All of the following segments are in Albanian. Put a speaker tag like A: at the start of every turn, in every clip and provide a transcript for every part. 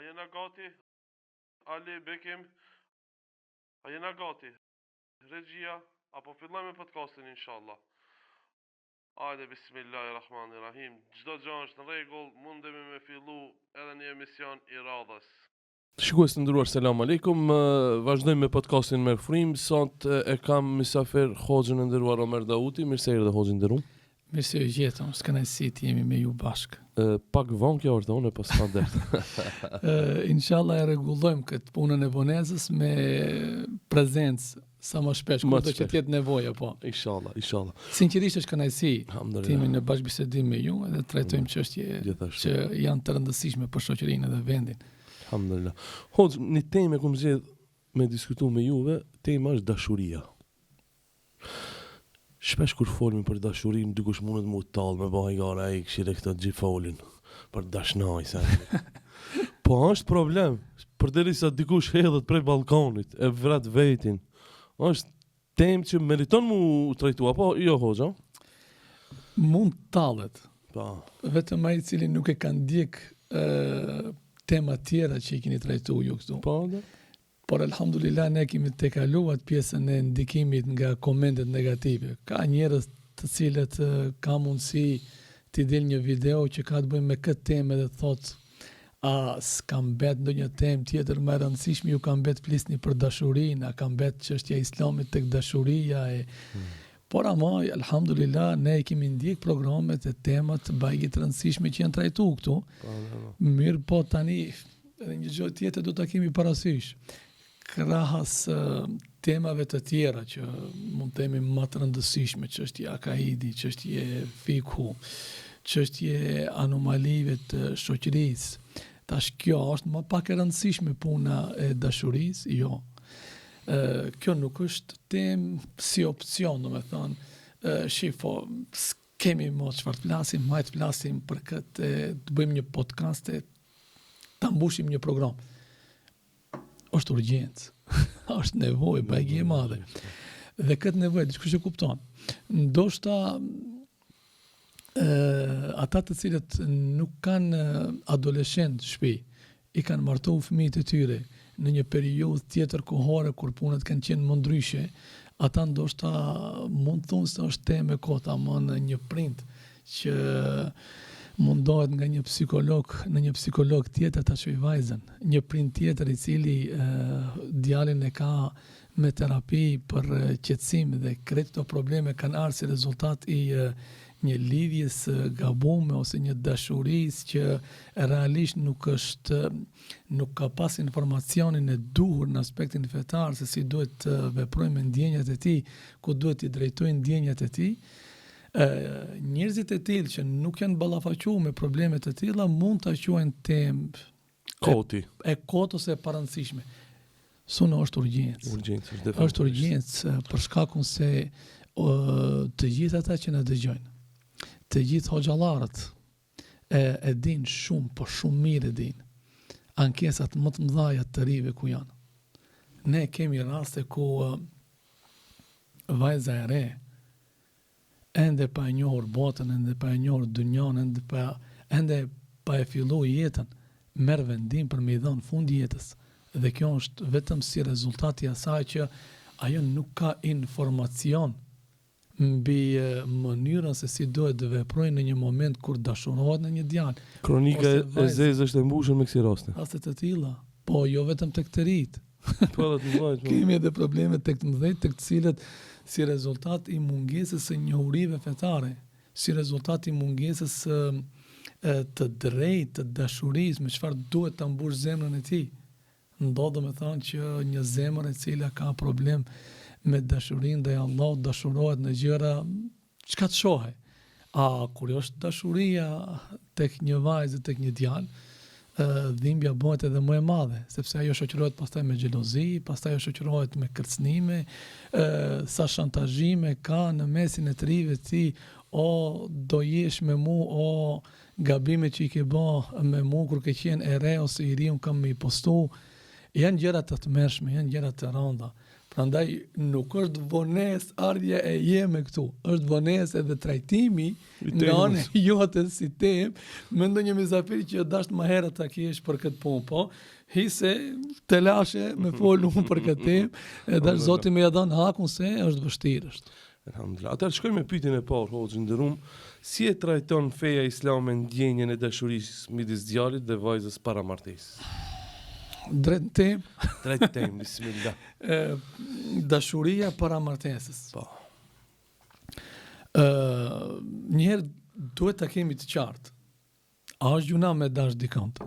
A: A jena gati? Ali, Bekim, a jena gati? Regjia, apo fillojmë me podcastin, inshallah. Hajde, bismillahirrahmanirrahim. Çdo gjë është në rregull, mundemi me fillu edhe një emision i radhës.
B: Shikues të nderuar, selam aleikum. Vazhdojmë me podcastin me Frim. Sot e kam mysafir Hoxhën e nderuar Omer Dauti. Mirë se erdhe Hoxhë nderuar.
C: Mirë se u gjetëm, s'kënaqësi të jemi me ju bashkë.
B: Pak vonë kjo orë unë pas ka det.
C: Inshallah e rregullojmë këtë punën e vonezës me prezencë sa më shpesh, kur do që të jetë nevojë, po.
B: Inshallah.
C: Sinqerisht është kënaqësi të jemi
B: Alhamdulillah.
C: në bashkëbisedim me ju edhe trajtojmë çështje
B: Gjithashtu.
C: që janë të rëndësishme për shoqërinë dhe vendin.
B: Alhamdulillah. Hoxhë, një temë që më zgjedh me diskutu me juve, tema është dashuria. Shpesh kur folmi për dashurinë, dikush mundet më tallë me bëj gara ai këshire këto gjithfolin për dashnaj sa. Po është problem, përderisa dikush hedhet prej balkonit e vrat vetin. Është temë që meriton mu trajtu, apo jo Hoxha?
C: Mund tallet,
B: Po.
C: vetëm ai i cili nuk e ka ndjek tema tjera që i keni trajtuar ju këtu.
B: Po, da.
C: Por alhamdulillah ne kemi të kaluat pjesën e ndikimit nga komentet negative. Ka njerëz të cilët ka mundësi t'i del një video që ka të bëjë me këtë temë dhe thot s'ka mbet ndonjë temë tjetër më e rëndësishme, ju ka mbet flisni për dashurinë, a ka mbet çështja e Islamit tek dashuria e Por ama, alhamdulillah, ne i kemi ndjek programet e temat bajgit rëndësishme që janë trajtuar këtu. Mirë po tani, edhe një gjë tjetër do ta kemi parasysh. Krahas temave të tjera që mund të themi më të rëndësishme, çështje akaidi, çështje fikhu, çështje anomalive të shoqërisë. Tash kjo është më pak e rëndësishme puna e dashurisë, jo. Kjo nuk është temë si opcion, domethënë, shifo, kemi më çfarë flasim, majt flasim për këtë, të bëjmë një podcast, ta mbushim një program. Është urgjencë, është nevojë, bajgje e madhe. Dhe këtë nevojë, dikush e kupton. Ndoshta ata të cilët nuk kanë adoleshent shtëpi, i kanë martuar fëmijët e tyre në një periudhë tjetër kohore kur punët kanë qenë më ndryshe, ata ndoshta mund thonë se është temë e kota, ama në një prind që mundohet nga një psikolog tjetër ta çojë vajzën, një prind tjetër i cili djalin e ka me terapi për qetësim dhe këto probleme kanë ardhur si rezultat i një lidhjes gabume ose një dashurisë që realisht nuk ka pas informacionin e duhur në aspektin fetar se si duhet të veprojë me ndjenjat e tij, ku duhet t'i drejtojë ndjenjat e tij. Njerëzit e tillë që nuk janë ballafaquar me probleme të tilla mund ta quajnë temë
B: Koti.
C: e kot ose e parëndësishme. Suno është urgjencë. Është urgjencë për shkakun se të gjithë ata që na dëgjojnë, të gjithë hoxhallarët e din shumë, po shumë mirë e din ankesat më të mëdha të rive ku janë. Ne kemi raste ku vajza e re ende pa e njohur botën, ende pa e njohur dunjon, ende pa e fillu jetën, merr vendim për me i dhënë fund jetës. Dhe kjo është vetëm si rezultati i asaj që ajo nuk ka informacion mbi mënyrën se si duhet të veprojë në një moment kur dashurohet në një djalë.
B: Kronika e zezë është e mbushur me kësi raste.
C: Raste të tilla, po jo vetëm tek të rinjt.
B: Po edhe të mëdhenj.
C: Kemi edhe probleme tek të mëdhenj, tek të cilët si rezultat i mungesës së njohurive fetare, si rezultat i mungesës të drejtë të dashurisë, me çfarë duhet ta mbush zemrën e tij. Ndodh domethënë që një zemër e cila ka problem me dashurinë dhe Allah dashurohet në gjëra çka të shohë. Kur është dashuria tek një vajzë, tek një djalë, dhimbja bëhet edhe më e madhe, sepse ajo shoqërohet pastaj me xhelozi, pastaj ajo shoqërohet me kërcënime, sa shantazhime ka në mesin e të rive ti, o do jesh me mu, o gabime që i ke bë me mu kur ke qenë e re ose i ri, unë kam me i postu. Janë gjëra të tmerrshme, janë gjëra të rënda. Andaj nuk është vonesë ardhja e jeme këtu, është vonesë edhe trajtimi nga ana jote si temë, me ndonjë mysafir që dasht më herët ta kesh për këtë punë, po hise të lashe me folë unë për këtë temë, e dash Zoti më ia dhon hakun se është vështirë është.
B: Alhamdulillah. Atëherë shkojmë me pyetjen e parë, hoxhë nderuam, si e trajton feja islame ndjenjen e dashurisë midis djalit dhe vajzës para martesës?
C: Drejt temë,
B: Drejt temë, bismillah.
C: dashuria para martesës.
B: Po.
C: Njëherë duhet ta kemi të qartë. A është gjuna me dash dikant?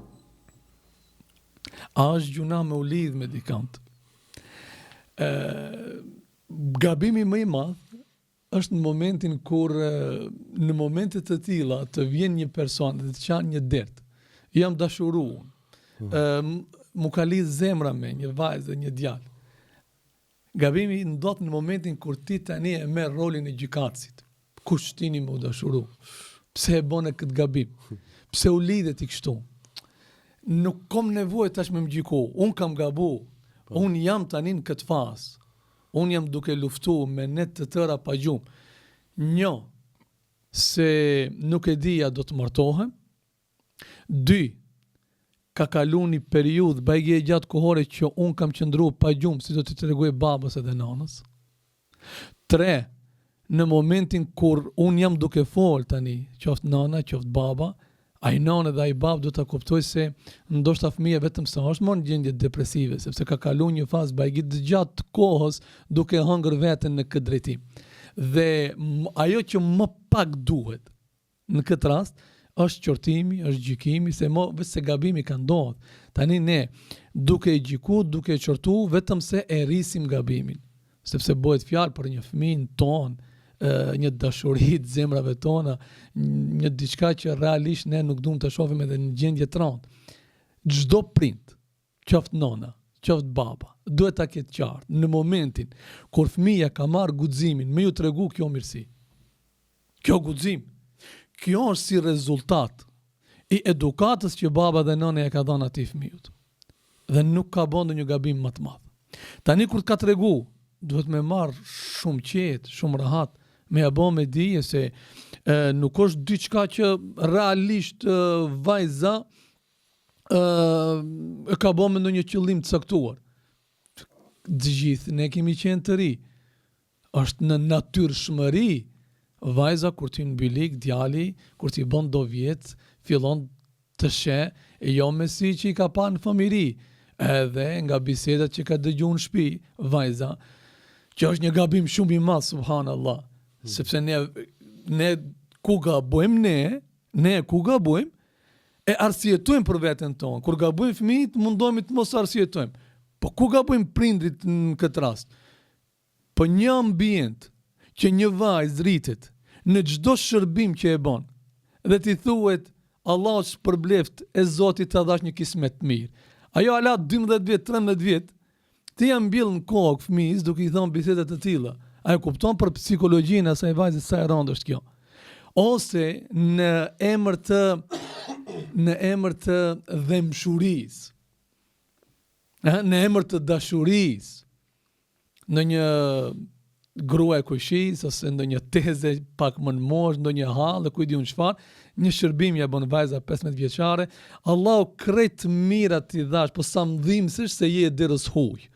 C: A është gjuna me u lidh me dikant? Gabimi më i madh është në momentin kur në momentet të tilla të vjen një person dhe të çan një dert. Jam dashuruar. Mu ka lidh zemra me një vajzë, një djalë. Gabimi ndodh në momentin kur ti tani e merr rolin e gjykatësit. Kush tini më u dashuru? Pse e bën këtë gabim? Pse u lidhet i kështu? Nuk kam nevojë tash me më gjyku. Un kam gabu. Un jam tani në këtë fazë. Un jam duke luftu me net të tëra pa gjumë. Një, se nuk e dija do të martohem. 2, ka kalu një periudhë bajgje gjatë kohore që unë kam qëndru pa gjumë si do të tregoj babës edhe nanës. 3, në momentin kur unë jam duke folë tani, qoftë nana, qoftë baba, ai nanë dhe ai babë do të kuptoj se ndoshta fëmija vetëm se është më në gjendje depresive, sepse ka kalu një fazë bajgje gjatë kohës duke hëngër veten në këtë drejtim. Dhe ajo që më pak duhet në këtë rast, është qortimi, është gjykimi, se se gabimi ka ndodhur. Tani ne duke e gjyku, duke e qortu, vetëm se e rrisim gabimin. Sepse bëhet fjalë për një fëmijë ton, një dashuri të zemrave tona, një diçka që realisht ne nuk duam të shohim edhe në gjendje të rëndë. Çdo prind, qoftë nona, qoftë baba, duhet ta ketë qartë në momentin kur fëmia ka marrë guximin me ju tregu kjo mirësi. Kjo guxim kjo është si rezultat i edukatës që baba dhe nëna e ka dhënë atij fëmijës. Dhe nuk ka bën ndonjë gabim më të madh. Tani kur ka tregu, duhet me marr shumë qetë, shumë rahat, me ja bë me dije se nuk është diçka që realisht vajza e ka bën me ndonjë qëllim të caktuar. Të gjithë ne kemi qenë të ri. Është në natyrshmëri. Vajza kur ti në bilik, djali, kur ti bën do vjetë, fillon të sheh, e jo me si që i ka pa në familji, edhe nga bisedat që ka dëgju në shtëpi, vajza, që është një gabim shumë i madh, subhanallah, sepse ne ku gabojmë ne ku gabojmë, e arsjetojmë për veten tonë. Kur gabojmë fëmijët, mundohemi të mos arsjetojmë. Po ku gabojmë prindrit në këtë rast? Po një ambient që një vajzë rritet në çdo shërbim që e bën, dhe ti thuhet Allah është përbleft e Zotit të dhash një kismet të mirë. Ajo ala 12 vjet, 13 vjet, ti ja mbill në kokë fëmijës duke i thënë biseda të tilla. Ai kupton për psikologjinë e asaj vajze sa e rëndë është kjo. Ose në emër të dhemshurisë. Në emër të dashurisë. Në një grua e kushis, ose ndonjë teze pak më në mosh, ndonjë hall, ku i di unë çfarë, një shërbim ja bën vajza 15 vjeçare, Allahu krejt mirat t'i dhash, po sa më dhimbësh se je derës huj.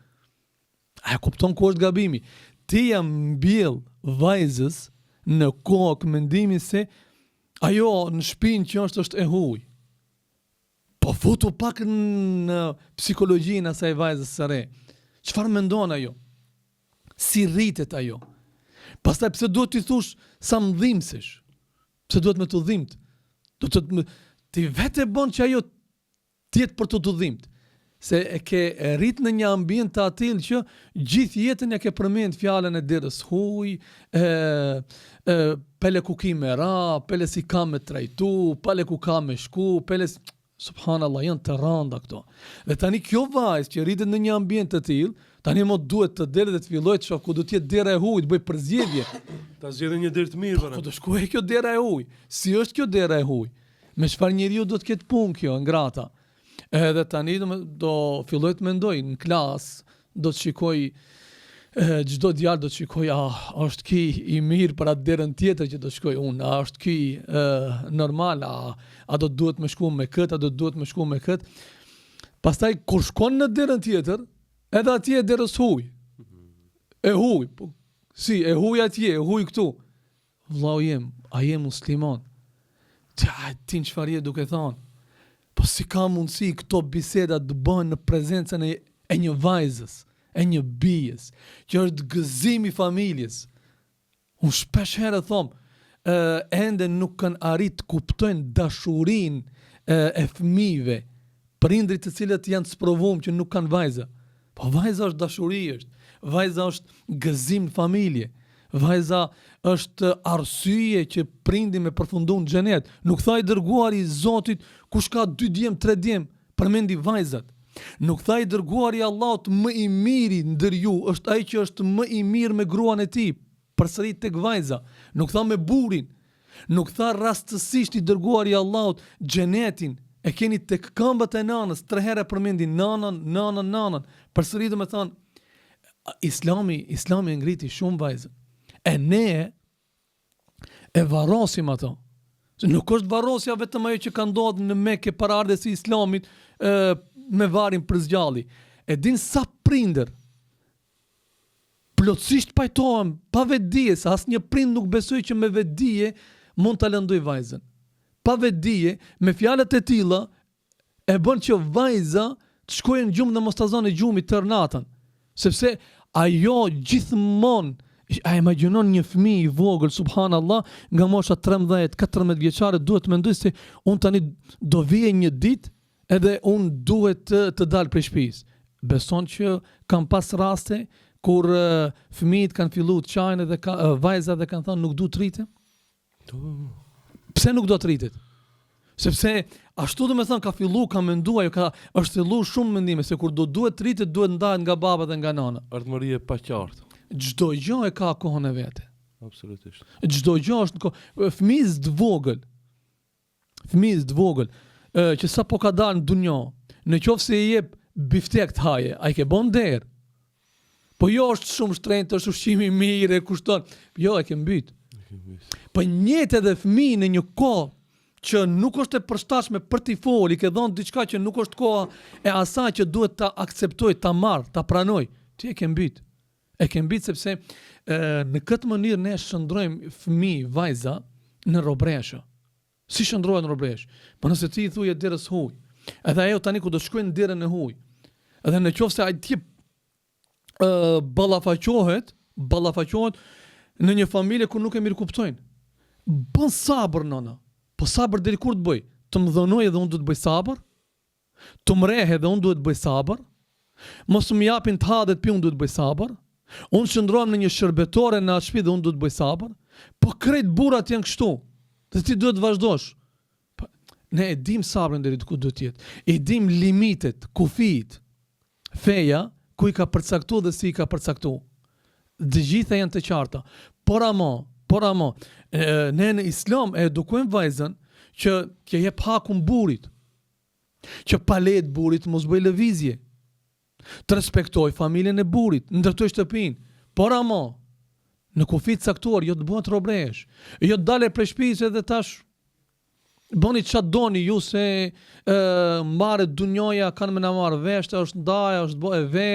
C: A e kupton ku është gabimi? Ti ja mbill vajzës në kokë mendimin se ajo në shtëpinë që është e huj. Po futu pak në psikologjinë asaj vajzës së re. Çfarë mendon ajo? Si rritet ajo? Pastaj pse duhet t'i thush sa më dhimbësh? Pse duhet me të dhimbt? Ti vetë bën që ajo tjetë për të dhimbt. Se e ke rrit në një ambient të atill që gjithë jetën ja ke përmend fjalën e derës huj, pele ku ki me ra, pele si ka me trajtu, pele ku ka me shku, pele si... Subhanallah, janë të rënda këto. Dhe tani kjo vajzë që rritet në një ambient të tillë, tani mo duhet të delë dhe të fillojë të shoh ku do të jetë dera e hujit, bëj përzgjedhje.
B: Ta zgjedhë një derë të mirë para.
C: Ku do shkojë kjo dera e hujit? Si është kjo dera e hujit? Me çfarë njeriu do të ketë punë kjo, ngrata? Edhe tani do filloj të mendoj në klasë, do të shikoj çdo djalë do të shikoj, është ky i mirë për atë derën tjetër që do shkoj unë, a është ky normal, a do duhet me shku me kët, a do duhet me shku me kët. Pastaj kur shkon në derën tjetër, edhe atje e derës huj. E huj, po si, e huj atje, e huj këtu. Vllau jem, a je musliman? Ti në çfarë je duke thonë? Po si ka mundësi këto biseda të bëhen në prezencën e një vajzës, e një bijes, që është gëzimi familjes. Unë shpesh herë thom, ende nuk kanë arrit të kuptojnë dashurinë e fëmijëve, prindrit të cilët janë të sprovuar që nuk kanë vajza. Po vajza është dashuri, vajza është gëzim në familje. Vajza është arsye që prindi me përfundu në xhenet. Nuk tha i dërguari i Zotit, kush ka 2 djem, 3 djem, përmendi vajzat. Nuk tha i dërguari i Allahut, më i miri ndër ju është ai që është më i mirë me gruan e tij, përsëri tek vajza. Nuk tha me burrin. Nuk tha rastësisht i dërguari i Allahut, xhenetin e keni tek këmbët e nanës, 3 herë përmendi nanën. Përsëri do të thonë Islami e ngriti shumë vajzën. E ne e varrosim ato. Nuk është varrosja vetëm ajo që ka ndodhur në Mekë para ardhes së Islamit me varin për zgjalli. E din sa prindër plotësisht pajtohen pa vetdije, se asnjë prind nuk besoi që me vetdije mund ta lëndoj vajzën. Pa vetdije, me fjalët e tilla e bën që vajza të shkojë në gjumë dhe mos ta zonë gjumit tër natën, sepse ajo gjithmonë a imagjinon një fëmijë i vogël, subhanallah, nga mosha 13-14 vjeçare duhet të mendoj se unë tani do vije një ditë edhe unë duhet të dal prej shtëpisë. Beson që kam pas raste kur fëmijët kanë filluar të çajnë dhe vajzat dhe kanë thënë nuk du të rritem? Pse nuk do të rritet? Sepse ashtu do me thënë ka fillu, ka menduar, është fillu shumë mendime se kur do duhet të rritet, duhet ndahet nga baba dhe nga nana.
B: Ardhmëri e paqartë.
C: Çdo gjë e ka kohën e vete.
B: Absolutisht.
C: Çdo gjë është në kohë. Fëmijës të vogël, që sa po ka dalë në dunjë, në qoftë se i jep biftek të haje, ai ke bën derë. Po jo është shumë shtrenjtë, është ushqimi i mirë, kushton. Jo, e ke mbyt. Po njëtë edhe fëmijë në një kohë që nuk është e përshtatshme për t'i fol, i ke dhënë diçka që nuk është koha e asaj që duhet ta akceptoj, ta marr, ta pranoj. Ti e ke mbyt. E ke mbyt sepse në këtë mënyrë ne shndrojmë fëmijë, vajza në robreshë. Si shndrohet në robresh? Po nëse ti i thuje derës huj, edhe ajo tani ku do shkojnë në derën e huj, edhe në qoftë se ai tip ballafaqohet në një familje ku nuk e mirë kuptojnë. Bën sabër nëna. Po sabër deri kur të bëj? Të më dhënoj edhe unë duhet të bëj sabër? Të më rehe edhe unë duhet të bëj sabër? Mos më japin të ha dhe të pi, unë duhet të bëj sabër? Unë qëndrohem në një shërbetore në atë shtëpi dhe unë duhet të bëj sabër? Po krejt burrat janë kështu. Dhe ti duhet të vazhdosh. Ne e dim sabrin deri ku duhet të jetë. E dim limitet, kufijt. Feja ku i ka përcaktuar dhe si i ka përcaktuar. Të gjitha janë të qarta. Por ama, ne në Islam e edukojmë vajzën që jep hakun burrit, që pa lejet burrit mos bëj lëvizje, të respektoj familjen e burrit, ndërtoj shtëpinë, por ama, në kufit caktuar, jo të bëhet robresh, jo të dale prej shtëpisë edhe tash, bëni çfarë doni ju se mbarë dunjoja kanë me na marrë vesh, është ndaja, është bëhe ve,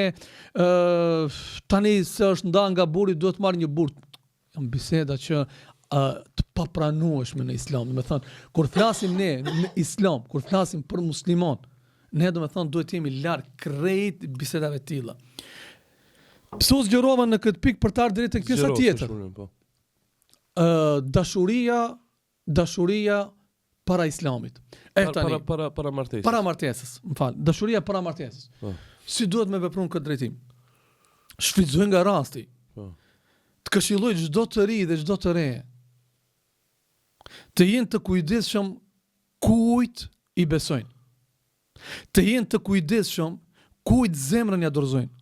C: tani se është nda nga burri, duhet marrë një burr. Janë biseda që të papranueshme në Islam. Do të thonë, kur flasim ne në Islam, kur flasim për musliman, ne do të thonë duhet jemi larg krejt bisedave të tilla. Pse u zgjerova në këtë pikë për të ardhur deri tek pjesa tjetër? Dashuria para Islamit.
B: Para martesës.
C: Para martesës, më fal. Dashuria para martesës. Si duhet me vepruar këtë drejtim? Shfrytëzoj nga rasti. Të këshilloj çdo të ri dhe çdo të re. Të jenë të kujdesshëm kujt i besojnë. Të jenë të kujdesshëm kujt zemrën ja dorëzojnë.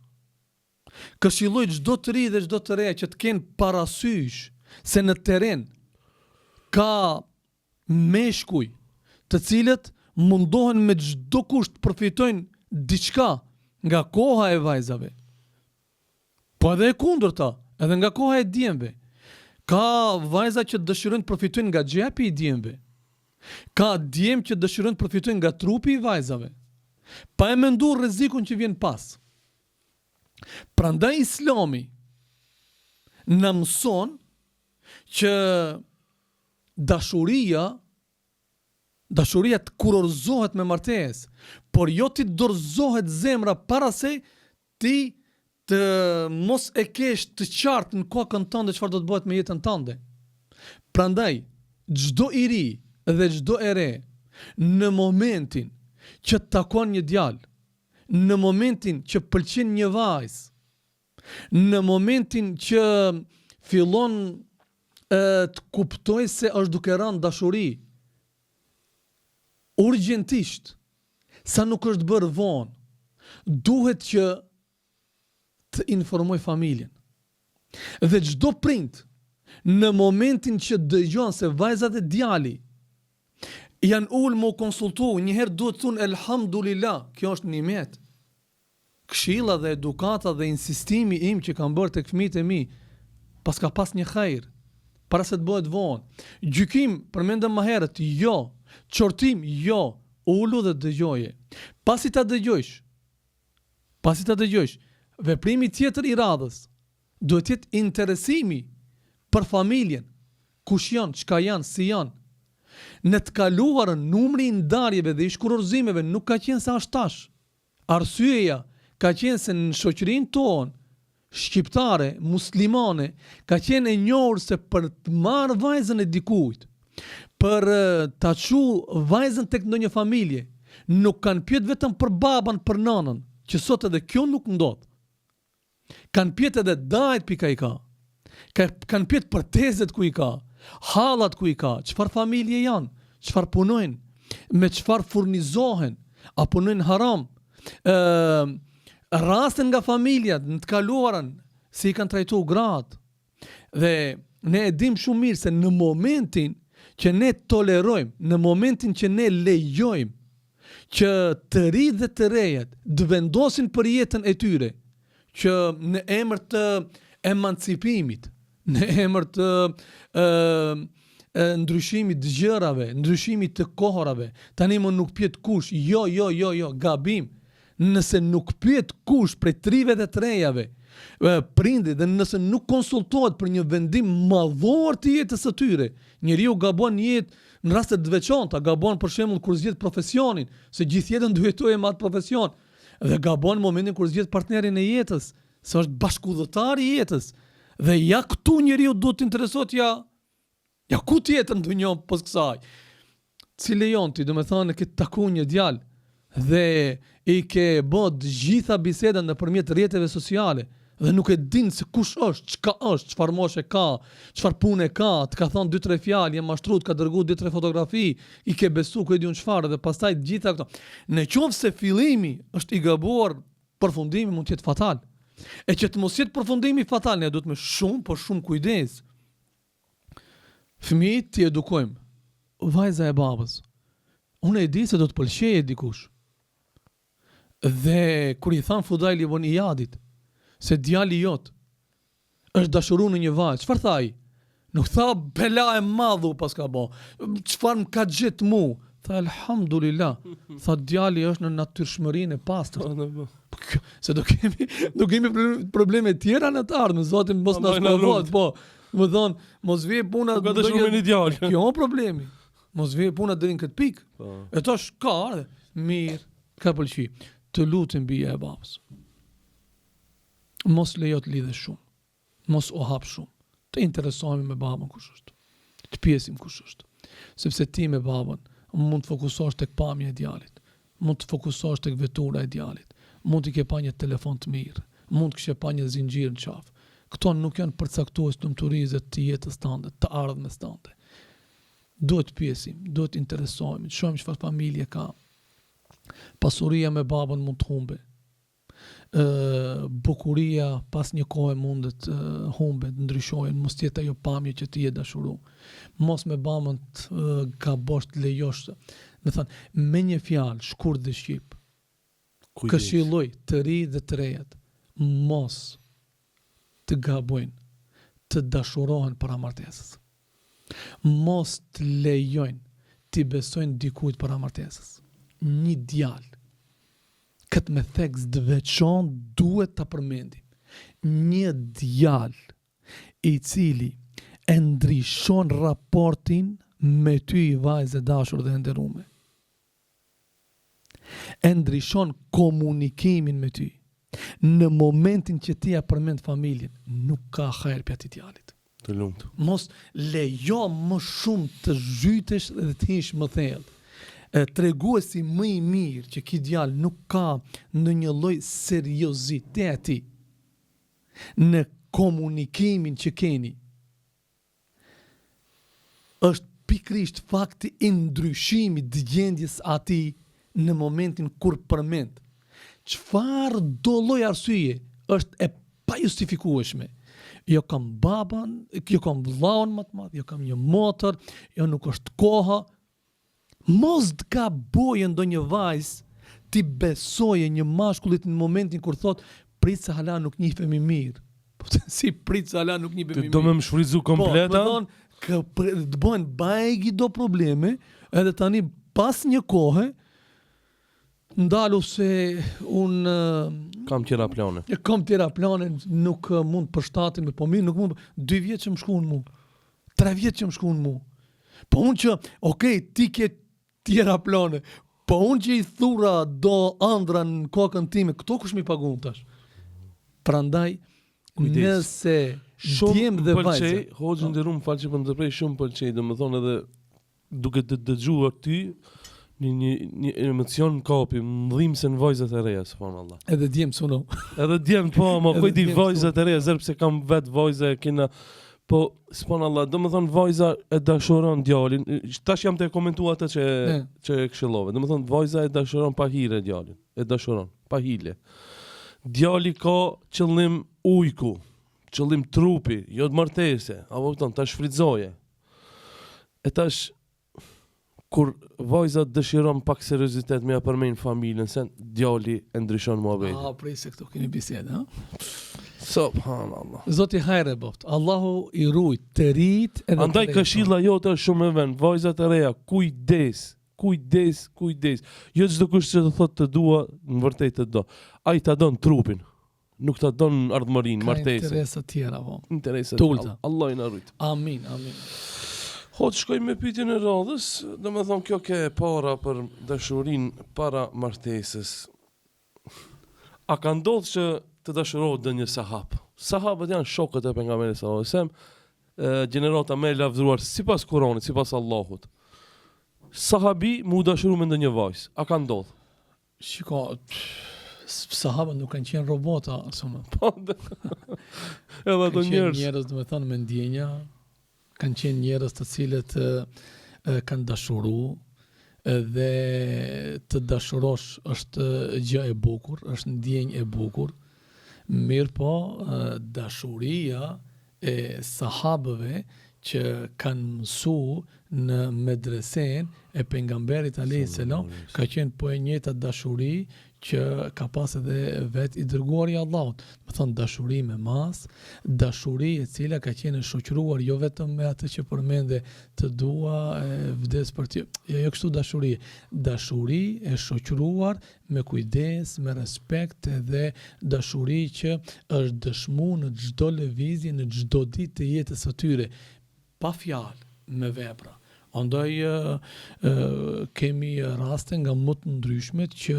C: Këshilloj çdo të ri dhe çdo të re që të kenë parasysh se në terren ka meshkuj të cilët mundohen me çdo kusht të përfitojnë diçka nga koha e vajzave. Po edhe e kundërta, edhe nga koha e djemve. Ka vajza që dëshirojnë të profitojnë nga xhepi i djemve. Ka djem që dëshirojnë të profitojnë nga trupi i vajzave. Pa e menduar rrezikun që vjen pas. Prandaj Islami na mëson që dashuria të kurorzohet me martesë, por jo ti dorëzohet zemra para se ti të mos e kesh të qartë në kokën tënde çfarë do të bëhet me jetën tënde. Prandaj, çdo i ri dhe çdo e re, në momentin që të takon një djalë, në momentin që pëlqen një vajzë, në momentin që fillon të kuptoj se është duke rënë dashuri, urgjentisht, sa nuk është bërë vonë, duhet që të informoj familjen. Dhe çdo prind, në momentin që dëgjon se vajza dhe djali janë ulë më konsultu, njëherë duhet të thunë elhamdulillah, kjo është nimet. Këshilla dhe edukata dhe insistimi im që kam bërë tek fëmijët e mi, pas ka pas një hajër, para se të bëhet vonë. Gjykim, përmendëm më herët, jo. Qortim, jo. Ulu dhe dëgjoje. Pasi ta dëgjojsh, veprimi tjetër i radhës, duhet jetë interesimi për familjen, kush janë, çka janë, si janë. Në të kaluarën, numri i ndarjeve dhe i shkurorzimeve nuk ka qenë sa është tash. Arsyeja ka qenë se në shoqërinë tonë, shqiptare, muslimane, ka qenë e njohur se për të marrë vajzën e dikujt, për ta çu vajzën tek ndonjë familje, nuk kanë pyet vetëm për baban, për nënën, që sot edhe kjo nuk ndodh. Kanë pyet edhe dajt pika i ka. Kanë pyet për tezet ku i ka, hallat ku i ka, çfarë familje janë, çfarë punojnë, me çfarë furnizohen, a punojnë haram, rasten nga familjat në të kaluarën, si i kanë trajtuar gratë. Dhe ne e dim shumë mirë se në momentin që ne tolerojmë, në momentin që ne lejojmë që të rinjtë dhe të rejat të vendosin për jetën e tyre, që në emër të emancipimit, në emër të ndryshimit të gjërave, ndryshimit të kohërave, tani më nuk pyet kush, jo, gabim. Nëse nuk pyet kush prej trive dhe trejave, prindit, dhe nëse nuk konsultohet për një vendim madhor të jetës së tyre, njeriu gabon një jetë në raste të veçanta, gabon për shembull kur zgjedh profesionin, se gjithë jetën duhet të jetojë me atë profesion, dhe gabon në momentin kur zgjedh partnerin e jetës, se është bashkëudhëtari i jetës. Dhe ja këtu njeriu duhet të interesohet ja ku tjetër ndonjë pas kësaj. Si lejon ti, domethënë ke taku një djalë dhe i ke bë gjitha bisedën nëpërmjet rrjeteve sociale dhe nuk e din se kush është, çka është, çfarë moshe ka, çfarë pune ka, të ka thonë 2-3 fjalë, je mashtruar, ka dërguar 2-3 fotografi, i ke besu ku e diun çfarë dhe pastaj gjitha këto. Në qoftë se fillimi është i gabuar, përfundimi mund të jetë fatal. E që të mos jetë përfundimi fatal, ne duhet me shumë kujdes. Fëmijët ti edukojmë. Vajza e babës. Unë e di se do të pëlqejë dikush. Dhe kur i than Fudajl ibn Iyadit se djali jot është dashuruar në një vajzë, çfarë tha ai? Nuk tha bela e madhu pas ka bë. Çfarë më ka gjetë mu? Tha elhamdulillah. Tha djali është në natyrshmërinë e pastër. Se do kemi probleme tjera në të ardhmen, Zoti mos na provohet, po. Më thon, mos vije puna
B: do të shumë një djalë.
C: Kjo është problemi. Mos vije puna deri në këtë pikë. E tash ka ardhe. Mirë, ka pëlqy. Të lutem bija e babës. Mos lejo të lidhesh shumë. Mos u hap shumë. Të interesohemi me babën kush është. Të pjesim kush është. Sepse ti me babën mund të fokusohesh tek pamja e djalit. Mund të fokusohesh tek vetura e djalit. Mund të ke pa një telefon të mirë. Mund të kishe pa një zinxhir në qafë. Këto nuk janë përcaktues të lumturisë të jetës tënde, të ardhmës tënde. Duhet të pjesim, duhet të interesohemi, të shohim çfarë familje ka. Pasuria me babën mund të humbe. Bukuria pas një kohe mund të humbe, të ndryshojë, mos jetë ajo pamje që ti je dashuru. Mos me babën të gabosh, të lejosh. Me thënë, me një fjalë, shkurt dhe shqip. Këshilloj të ri dhe të rejat. Mos të gabojnë, të dashurohen para martesës. Mos të lejojnë të besojnë dikujt para martesës. Një djalë, këtë me theks të veçon, duhet të përmendim. Një djalë i cili e ndryshon raportin me ty i vajzë e dashur dhe nderume. E ndryshon komunikimin me ty. Në momentin që ti ja përmend familjen, nuk ka hajër për ati djalit.
B: Të lumtë.
C: Mos lejo më shumë të zhytesh dhe të hish më thellë. Treguesi më i mirë që ky djalë nuk ka ndonjë lloj serioziteti në komunikimin që keni, është pikrisht fakti i ndryshimit të gjendjes atij në momentin kur përmend. Çfarë do lloj arsye është e pajustifikueshme. Jo kam baban, jo kam vllaun më të madh, jo kam një motër, jo nuk është koha. Mos të gabojë ndonjë vajzë ti besoje një mashkullit në momentin kur thot prit se hala nuk njihemi mirë. Si prit se hala nuk njihemi mirë.
B: Do me më shfryzu kompleta?
C: Po, të bëhen bajgi do probleme, edhe tani pas një kohe ndalu se unë
B: Kam tjera plane.
C: kam tjera plane, nuk mund përshtatim, po mirë, nuk mund 2 vjetë që më shkuën mu, 3 vjetë që më shkuën mu. Po unë që, okej, ti ke tjera plane, po unë që i thura do andra në kokën time, këto kush mi pagun tash? Prandaj,
B: Kujdes.
C: nëse djem dhe vajzë,
B: Hoxhë nderuar, më fal që po ndërprej, shumë pëlqej, domethënë edhe duke të dëgjuar ty një emocion kapi, më dhimbë se në vajzat e reja, subhanallah.
C: edhe djem suno.
B: Edhe djem po, më
C: Edhe
B: kujti
C: djem
B: vajzat e reja, zërë pse kam vetë vajza e kena, po, subhanallah, domethënë vajza e dashuron djalin, tash jam të komentu atë që e këshillove, domethënë vajza e dashuron pa hire djalin, e dashuron, pa hile. Djali ka qëllim ujku, qëllim trupi, jo të martese, apo kupton, ta shfrytzoje. E tash kur vajza dëshiron pak seriozitet me ja përmend familjen, se djali e ndryshon muhabetin.
C: Prej se këto keni bisedë, ha?
B: Subhanallah.
C: Zoti hajre boft. Allahu i ruaj të rit edhe
B: Andaj
C: të
B: këshilla jote është shumë e vend, vajzat e reja, kujdes. Jo çdo kush që të thotë të dua, në vërtet të do. Ai ta don trupin, nuk ta don ardhmërinë, martesën.
C: interesa tjera, po.
B: Interesa.
C: Tulta.
B: Allah i na rujt.
C: Amin, amin.
B: Shkoj me pyetjen e radhës, domethënë kjo ke para për dashurinë para martesës. A ka ndodhur që të dashurohet dhe një sahab? Sahabët janë shokët e pejgamberit sallallahu alajhi wasallam, gjenerata më e lavdëruar sipas Kuranit, sipas Allahut. Sahabi mu dashuru me ndonjë vajzë. A ka ndodhur?
C: Shiko, sahabët nuk kanë qenë robota, asuma.
B: Edhe ato njerëz.
C: Njerëz, do të thonë, me ndjenja, kanë qenë njerëz të cilët kanë dashuru, dhe të dashurosh është gjë e bukur, është ndjenjë e bukur. Mirë po, dashuria e sahabëve që kanë mësu në medresen e pejgamberit alayhis salam ka qenë po e njëjta dashuri që ka pas edhe vet i dërguari i Allahut. Do thonë dashuri me mas, dashuri e cila ka qenë e shoqëruar jo vetëm me atë që përmende të dua, vdes për ty. Jo kështu dashuri. Dashuri e shoqëruar me kujdes, me respekt, dhe dashuri që është dëshmuar në çdo lëvizje, në çdo ditë të jetës së tyre, pa fjalë, me vepra. Andaj kemi raste nga më të ndryshmet që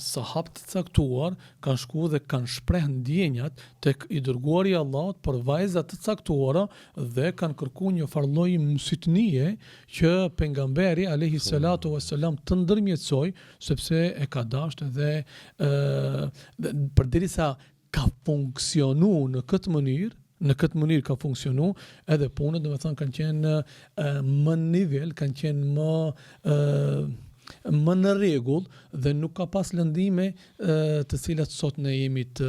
C: sahabët të caktuar kanë shku dhe kanë shpreh ndjenjat tek i dërguari i Allahut për vajza të caktuara dhe kanë kërkuar një farlloj mësitnie që pejgamberi alayhi salatu wassalam të ndërmjetësoj, sepse e ka dashur dhe përderisa ka funksionuar në këtë mënyrë ka funksionu, edhe punët, do të thënë, kanë qenë më nivel, kanë qenë më në rregull dhe nuk ka pas lëndime të cilat sot ne jemi të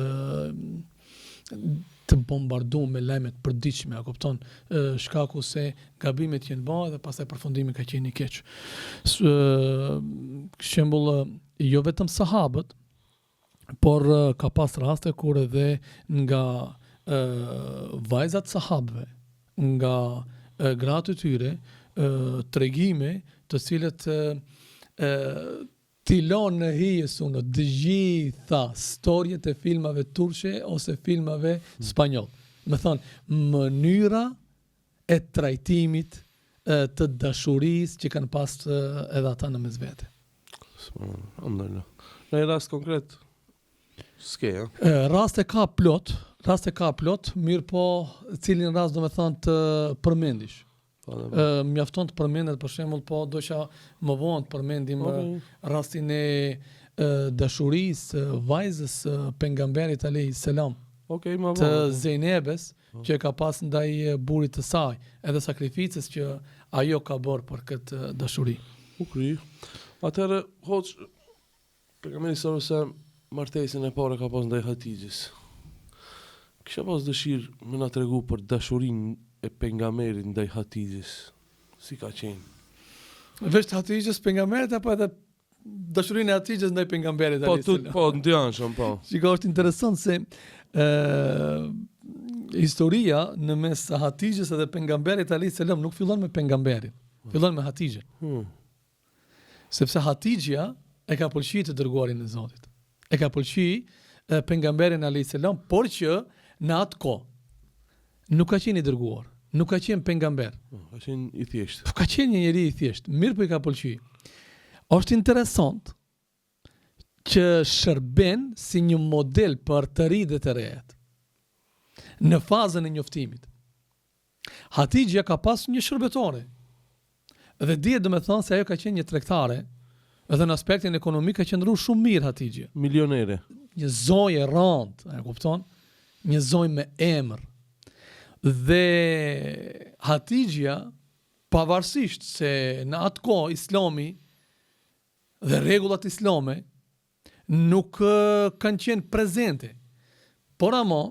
C: bombarduar me lajme të përditshme, a kupton, shkaku se gabimet janë bërë dhe pastaj përfundimi ka qenë i keq. Shembull, jo vetëm sahabët, por ka pas raste kur edhe nga vajzat sahabëve, nga gratë e tyre, tregime të cilët t'i lanë në hijesun të gjitha storjet e filmave turqe ose filmave spanjoll. Me thonë, mënyra e trajtimit të dashurisë që kanë pas edhe ata në mes vete.
B: Alhamdulillah. Në rast konkret, s'ke, ja?
C: Raste ka plot, mirë po cilin rast do me thonë të përmendish. Mjafton të përmendet për shembull, po doja më vonë të përmendim rastin e dashurisë vajzës pejgamberit alayhis salam të Zejnebes që ka pas ndaj burrit të saj, edhe sakrificës që ajo ka bërë për këtë dashuri.
B: Ukri. Atëherë, hoç, pejgamberi sallallahu alajhi wasallam martesën e parë ka pas ndaj Hatixhes. Kisha pas dëshirë me na tregu për dashurinë e pejgamberit ndaj Hatixhes. Si ka qenë?
C: Veç Hatixhes pejgamberit apo edhe dashurinë e Hatixhes ndaj pejgamberit
B: alayhis salam? Po, ndjanshëm, po.
C: Shiko, është interesant se historia në mes Hatixhes edhe pejgamberit alayhis salam nuk fillon me pejgamberin, fillon me Hatixhen. Sepse Hatixhja e ka pëlqyer të dërguarin e Zotit. E ka pëlqyer pejgamberin alayhis salam, por që në atë kohë nuk ka qenë i dërguar, nuk ka qenë pejgamber.
B: Ka qenë i thjeshtë.
C: Ka qenë një njeri i thjeshtë, mirë po i ka pëlqyer. Është interesant që shërben si një model për të ri dhe të rejet në fazën e njoftimit. Hatixhja ka pas një shërbetore dhe dihet domethënë se ajo ka qenë një tregtare edhe në aspektin ekonomik ka qenë shumë mirë Hatixhja.
B: Milionere.
C: Një zonjë e rëndë, e kupton? Një zonjë me emër. Dhe Hatixhja, pavarësisht se në atë kohë Islami dhe rregullat islame nuk kanë qenë prezente, por ama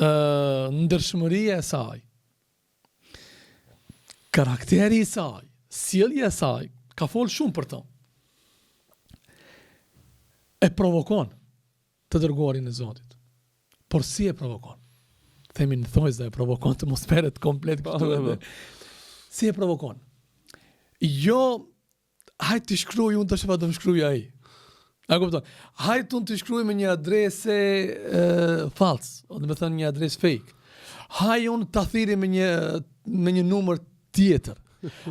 C: ndershmëria e saj, karakteri i saj, sjellja e saj ka folë shumë për të. E provokon të dërguarin e Zotit. Por si e provokon? Themi në thojza e provokon të atmosferën komplet këtu edhe. Si e provokon? Jo, hajtë të shkruaj unë tash do më shkruaj ai. A kupton? Hajtë unë të shkruaj me një adresë false, do të thënë një adresë fake. Hajtë unë ta thirrje me një numër tjetër.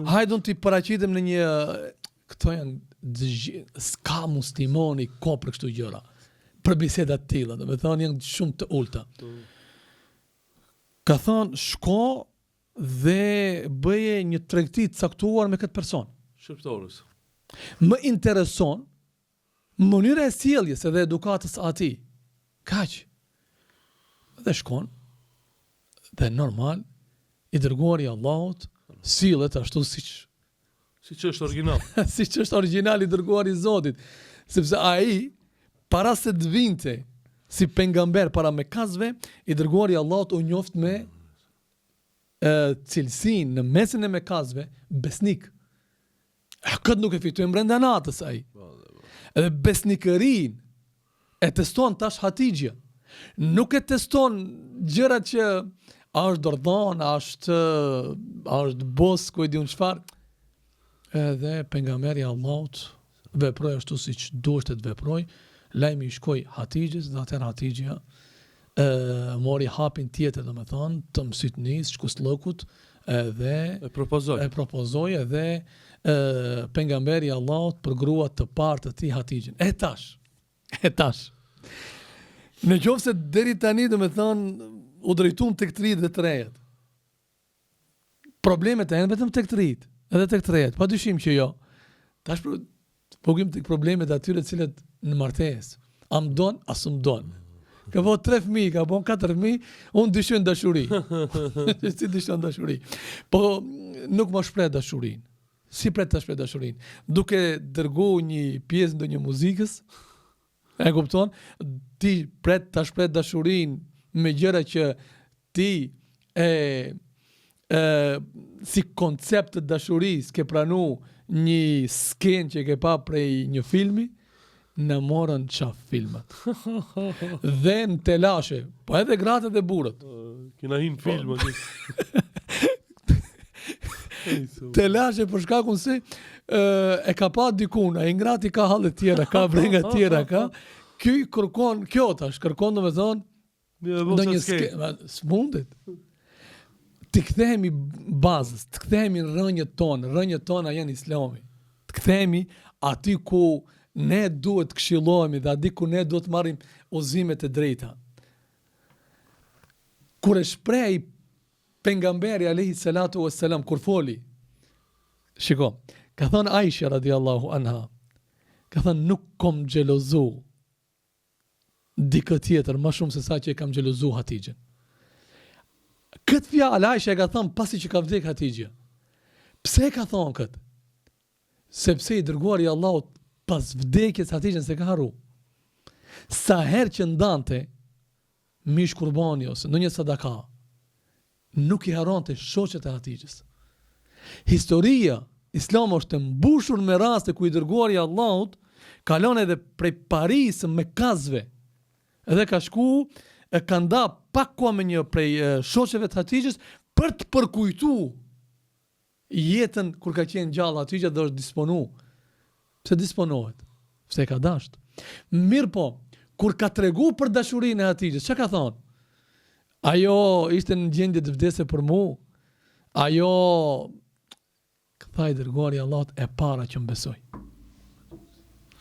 C: Hajtë unë të paraqitem në një këto janë s'ka muslimoni ko për kështu gjëra. Për biseda të tilla, do të thënë janë shumë të ulta. Ka thënë shko dhe bëje një tregti të caktuar me këtë person.
B: Shërptorës.
C: Më intereson mënyra e sjelljes edhe edukatës atij. Kaq. Dhe shkon. Dhe normal i dërguari i Allahut sillet ashtu siç
B: është original.
C: Siç është original i dërguari i Zotit, sepse ai para se të vinte si pejgamber para Mekasve, i dërguari i Allahut u njoft me cilësinë në mesin e Mekasve besnik. Këtë nuk e fitoi brenda natës ai. Edhe besnikërin e teston tash Hatixhja. Nuk e teston gjërat që është dordhon, është bos, ku e diun çfarë. Edhe pejgamberi i Allahut veproi ashtu siç duhet të veproj. Lajmi i shkoi Hatixhes dhe atëherë Hatixhja mori hapin tjetër, domethënë, të mësytnis, shkuslëkut edhe e propozoi edhe pejgamberi i Allahut për gruat të parë të tij Hatixhen. E tash. Në qoftë se deri tani domethënë u drejtuam tek të rinjt dhe të rejet. Problemet janë vetëm tek të rinjt, edhe tek të rejet, padyshim që jo. Tash po gjim tek problemet atyre të cilët në martesë. A më don, as më don. Ka bo 3 fëmijë, ka bo 4 fëmijë, unë dyshon dashuri. Si dyshon dashuri. Po nuk më shpreh dashurinë. Si pret të shpreh dashurinë? Duke dërgu një pjesë ndonjë muzikës, e kupton? Ti pret të shpreh dashurinë me gjëra që ti si koncept të dashurisë ke pranu një skenë që ke pa prej një filmi, në morën qaf filmat. Dhe në telashe, po edhe gratë dhe burët.
B: Kena hinë film,
C: Telashe për shkakun se e ka pa dikun, ai ngrati ka hallet tjera, ka brenga tjera, ka. Ky kërkon, kjo tash, kërkon do me thonë, do një s'mundet. Të kthehemi bazës, të kthehemi në rënjët tona janë islami. Të kthehemi aty ku ne duhet të këshillohemi dhe aty ku ne duhet të marrim udhëzimet e drejta. Kur e shpreh pejgamberi alayhi salatu wassalam kur foli, shiko, ka thënë Aisha radiallahu anha, ka thënë nuk kom xhelozu dikë tjetër më shumë se sa që e kam xhelozu Hatixhen. Këtë fjalë Aisha ka thënë pasi që ka vdek Hatixha. Pse ka thënë këtë? Sepse i dërguari i Allahut pas vdekjes Hatixhen se ka harru. Sa herë që ndante mish kurbani ose ndonjë sadaka, nuk i haronte shoqet e Hatixhes. Historia Islami është mbushur me raste ku i dërguari i Allahut kalon edhe prej Parisë me kazve. Edhe ka shku, ka nda pak koha me një prej shoqeve të Hatixhes për të përkujtu jetën kur ka qenë gjallë Hatixha dhe është disponu. Pse disponohet? Pse ka dasht. Mirë po, kur ka tregu për dashurinë e Hatixhes, çka ka thonë? Ajo ishte në gjendje të vdese për mu. Ajo këtha i dërguari Allahut e para që më besoj.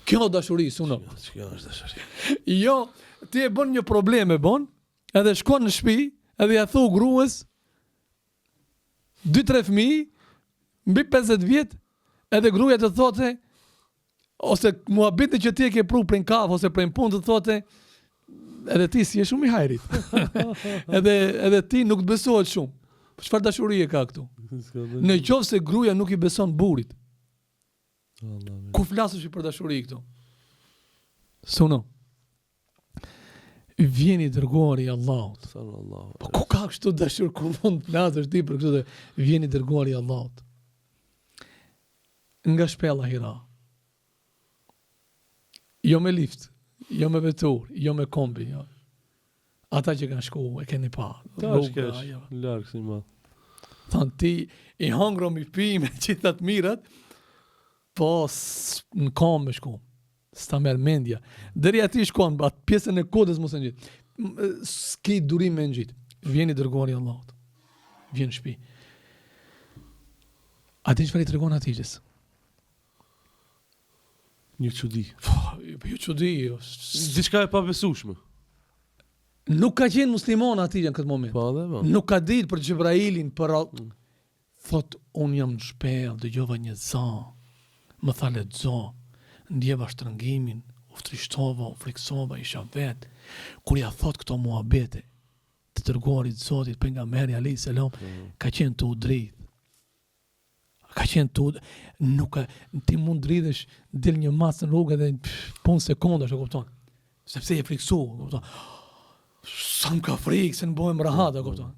C: Kjo dashuri, suno.
B: Kjo është dashuri.
C: Jo, ti e bën një probleme, edhe shkon në shtëpi, edhe ja thu gruas 2-3 fëmijë mbi 50 vjet, edhe gruaja të thote ose muhabeti që ti e ke pru prej kafë ose prej punë të thote edhe ti si je shumë i hajrit. edhe ti nuk të besohet shumë. Çfarë dashurie ka këtu? Në qoftë se gruaja nuk i beson burrit. Ku flasësh për dashuri këtu? Suno. Vjeni dërguari i Allahut. Po ku ka kështu dashur ku mund të flasësh ti për kështu? Vjeni dërguari i Allahut. Nga shpella Hira. Jo me lift, jo me vetur, jo me kombi, jo. Ata që kanë shku, e keni pa.
B: Larkë si ma.
C: Thanë ti, i hangro mi pi me gjithat mirat, po në kam me shku. S'ta merë mendja. Deri ati shkon, atë pjesën e kodës mos e njitë. S'ki durim me njitë. Vjeni dërguari i Allahut. Vjen në shtëpi. A din çfarë i tregon Hatixhes?
B: Një çudi.
C: Jo çudi,
B: Diçka e pabesueshme.
C: Nuk ka qenë musliman Hatixha në këtë moment.
B: Po dhe po.
C: Nuk ka ditë për Xhebrailin, për thot unë jam në shpellë, dëgjova një zë, më tha lexo, ndjeva shtrëngimin, u frishtova, u friksova, isha vet. Kur ja thot këto muhabete të dërguarit Zotit pejgamberi alayhis salam, ka qenë të udrit. Ka qenë të nuk ka, ti mund dridhesh del një masë në rrugë dhe punë sekondash, e kupton? Sepse je friksu, kupton? Sa më ka frikë, se në bojmë rahat, e kupton?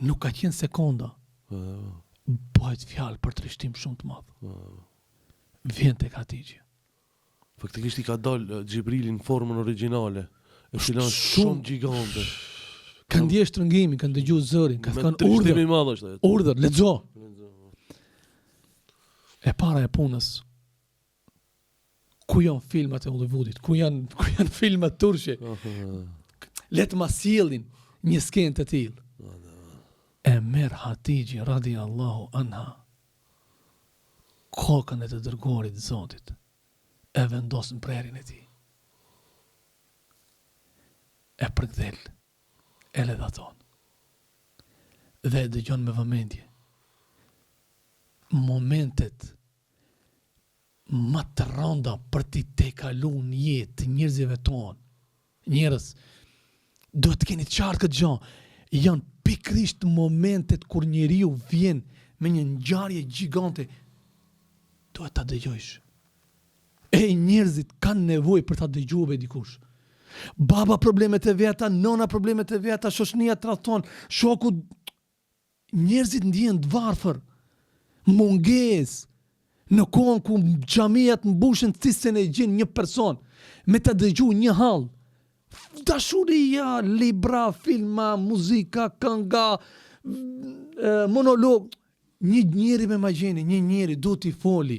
C: Nuk ka qenë sekonda. Bëhet fjalë për trishtim shumë të madh. Vjen tek Hatixha.
B: Faktikisht i ka dalë Xhibrilin në formën origjinale. E filon shumë gjigante.
C: Kanë ndjesh shtrëngimin, kanë dëgjuar zërin, kanë thënë urdhër.
B: Me madh është.
C: Urdhër, lexo. E para e punës. Ku janë filmat e Hollywoodit? Ku janë filmat turqe? Le të ma sjellin një skenë të tillë. E merr Hatixhi radiallahu anha kokën e të dërguarit Zotit, e vendos në prerin e tij. E përkthel, e ledhaton. Dhe e dëgjon me vëmendje. Momentet më të rënda për t'i te kalu në jetë njerëzive tonë. Njerëz, do të keni qartë këtë gjë. Janë pikrisht momentet kur njeriu vjen me një ngjarje gjigante. Duhet ta dëgjojsh. E njerëzit kanë nevojë për ta dëgjuar dikush. Baba problemet e veta, nona problemet e veta, shoqënia tradhton, shoku, njerëzit ndjehen të varfër. Mungesë. në kohën ku xhamiat mbushen se ne gjin një person me ta dëgju një hall. Dashuria, libra, filma, muzika, kënga, monolog. Një njeri me magjeni, një njeri du t'i foli.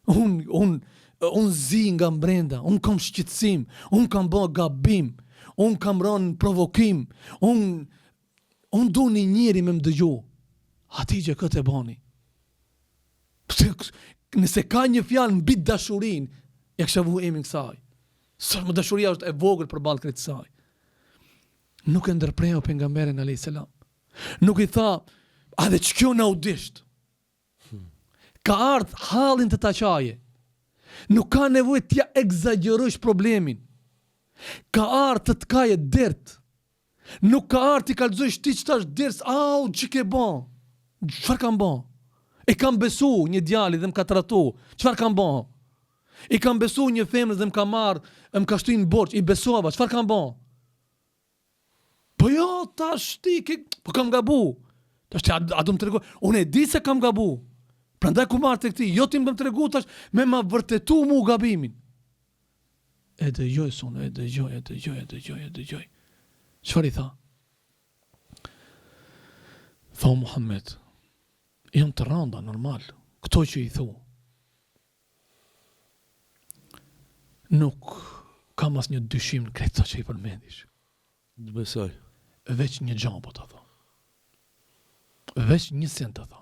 C: Unë zi nga mbrenda, unë kam shqetësim, unë kam bë gabim, unë kam rënë provokim, unë du një njeri me më dëgju. Hatixhe këtë e bani. Nëse ka një fjalë mbi dashurin, ja kisha vu emrin kësaj. Sa më dashuria është e vogël përballë këtë saj. Nuk e ndërpreu pejgamberin alayhis salam. Nuk i tha, a dhe ç'kjo na u disht. Ka ardh hallin të ta qaje. Nuk ka nevojë t'ja egzagerosh problemin. Ka ardh të t'kaje dert. Nuk ka ardh t'i kalzosh ti ç'tash ders, au ç'i ke bën. Çfarë kam bën? E kam besu një djali dhe më ka tratu. Çfarë kam bën? I kam besu një femër dhe më ka marrë, më ka shtynë borç, i besova, çfarë kam bën? Po jo, tash ti, po kam gabu. Tash ti, a do më tregu? Unë e di se kam gabu. Prandaj ku marrë tek ti, jo ti më tregu tash me ma vërtetu mu gabimin. E dëgjoj sonë, e dëgjoj. Çfarë i tha? Tha Muhammed, jam të randa, normal. Këto që i thu. Nuk kam as një dyshim në krejtë që i përmendish.
B: Të besoj.
C: Veç një gjampo të tha. Veç një sen të tha.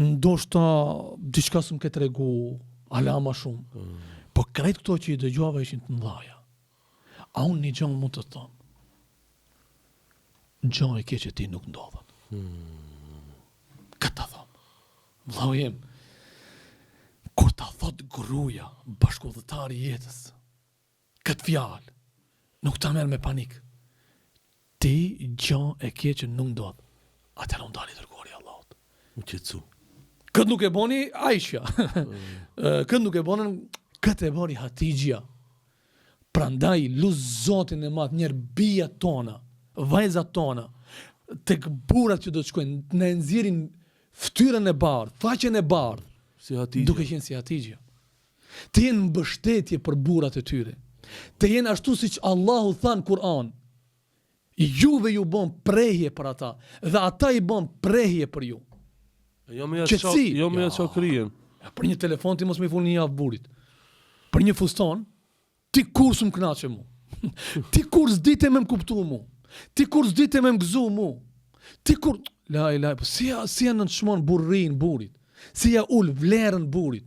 C: Ndoshta diçka s'm ke tregu, ala ma shumë. Po krejt këto që i dëgjova ishin të mëdhaja. A unë një gjam mund të thëmë. Gjam e keq e ti nuk ndodhën. Këtë të thëmë. Vëllau jem, kur ta thot gruaja, bashkëudhëtari i jetës, këtë fjalë, nuk ta merr me panik. Ti gjë e keq që nuk ndodh. Atëherë unë dali dërguari i Allahut.
B: U qetësu.
C: Këtë nuk e boni Aisha. Këtë nuk e bonën, këtë e boni Hatixha. Prandaj luz Zotin e madh, njerë bija tona, vajzat tona, tek burrat që do të shkojnë, në nxjerrin fytyrën e bardhë, faqen e bardhë,
B: Si Hatixha.
C: duke qenë si Hatixha. Të jenë mbështetje për burrat e tyre. Të jenë ashtu siç Allahu tha në Kur'an. Juve ju bën prehje për ata dhe ata i bën prehje për ju.
B: Jo me
C: Qetësi.
B: çokrien.
C: Për një telefon ti mos më fol një javë burit. Për një fuston, ti kur s'm kënaqe mu. Ti kur s'dite me më kuptu mu. Ti kur s'dite me më gëzu mu. Ti kur la ilaha, si ja nënçmon burrin burit. Si ja ul vlerën burit.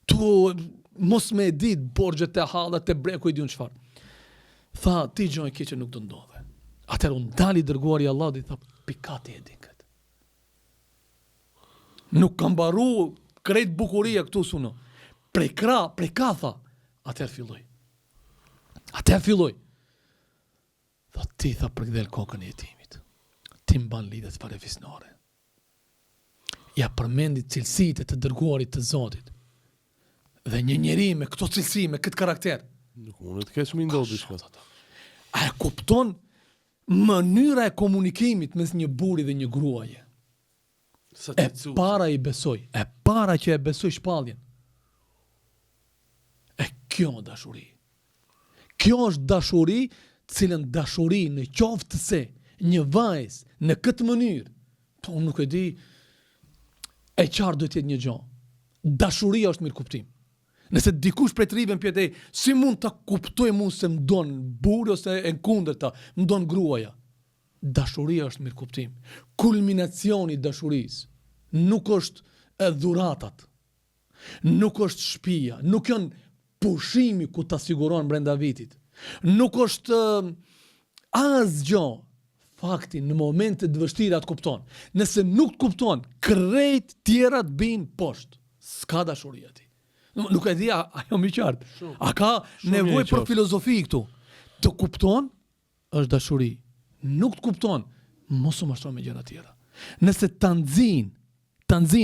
C: Tu mos me dit borxhet e hallat e breku i diun çfarë. Tha, ti gjë e keqe nuk do ndodhe. Atëherë unë dali dërguari i Allahut i tha, pikati e din këtë. Nuk kam mbaru krejt bukuria këtu suno. Prej ka tha. Atëherë filloj. Tha, ti tha përkdhel kokën e jetimit. Ti mban lidhet fare fisnore. Ja përmendit cilësitë të dërguarit të Zotit. Dhe një njeri me këto cilësi, me këtë karakter.
B: Nuk mund të kesh më ndodh diçka.
C: A e kupton mënyra e komunikimit mes një buri dhe një gruaje.
B: Sa
C: E para i besoj, e para që e besoj shpalljen. E kjo dashuri. Kjo është dashuri, cilën dashuri në qoftë se një vajzë në këtë mënyrë, po unë nuk e di, e qartë do të jetë një gjë. Dashuria është mirë kuptim. Nëse dikush prej të rive në pjetej, si mund të kuptoj mund se më donë burri ose e kundërta, më donë gruaja. Dashuria është mirë kuptim. Kulminacioni i dashurisë nuk është e dhuratat, nuk është shtëpia, nuk janë pushimi ku ta siguron brenda vitit, nuk është asgjë. Fakti në momente të vështira të kupton. Nëse nuk të kupton, krejt tjera të binë poshtë. S'ka dashuria ti. Nuk e di, a jo mi qartë. A ka nevojë për filozofi këtu. Të kupton, është dashuri. Nuk të kupton, mos u mashtron me gjëra tjera. Nëse të nxin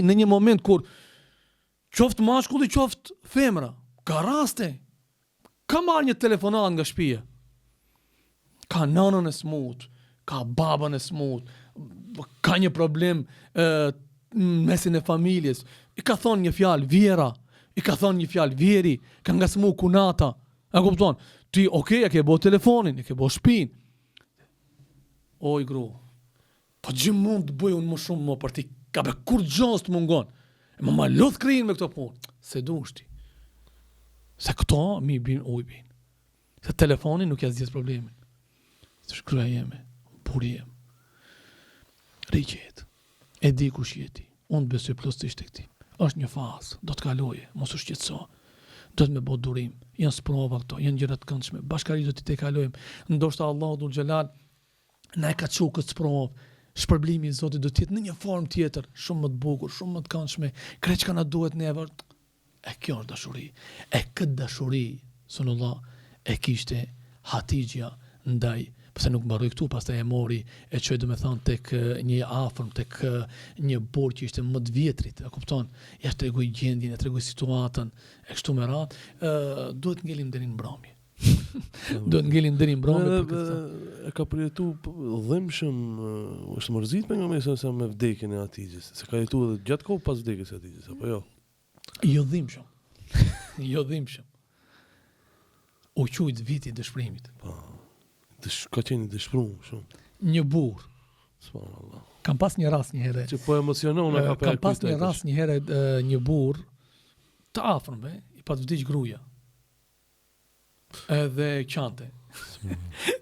C: në një moment kur qoftë mashkulli, qoftë femra, ka raste, ka marrë një telefonat nga shtëpia. Ka nanën e smut, ka babën e smut, ka një problem në mesin e familjes, i ka thonë një fjalë vjera, i ka thonë një fjalë vjeri, ka ngasmu kunata. A kupton? Ti, okay, e ke bo telefonin, e ke bo shtëpinë. Oj, gru, po gjë mund të bëj unë më shumë më për ti, ka be kur gjës të mungon. E më lodh kriin me këto punë. Se du shti. Se këto, mi bin, uj bin. Se telefonin nuk ja zgjedh problemin. Se shkruja jeme, buri jem. Riqet. E di kush jeti. Unë besoj plotësisht tek ti. Është një fazë, do të kaloje, mos u shqetëso. Do të me bo durim. Janë sprova këto, janë gjëra të këndshme. Bashkërisht do t'i te kalojmë. Ndoshta Allahu dhul xhelal na e ka çu këtë sprovë. Shpërblimi i Zotit do të jetë në një formë tjetër, shumë më të bukur, shumë më të këndshme. Krejt çka na duhet neve. E kjo është dashuri. E këtë dashuri, sunullah, e kishte Hatixha ndaj, pse nuk mbaroi këtu, pastaj e mori, e çoi domethënë tek një afërm, tek një burr që ishte më të vjetrit, e kupton? Ja tregoi gjendjen, ja tregoi situatën, e kështu me radhë, duhet ngelim deri në mbrëmje. Duhet ngelim deri në mbrëmje për këtë.
B: E ka përjetu dhimbshëm, është mërzit me nga me sa me vdekjen e Hatixhës, se ka jetu edhe gjatë kohë pas vdekjes së Hatixhës, apo jo?
C: Jo dhimbshëm. Jo dhimbshëm. U qujt viti dëshpërimit.
B: Ka qenë dëshpëruar shumë.
C: Një burr.
B: Subhanallah.
C: Kam pas një rast një herë.
B: Që po emocionon ka
C: Kam pas një rast një herë një burr të afërm, i pat vdiq gruaja. Edhe qante.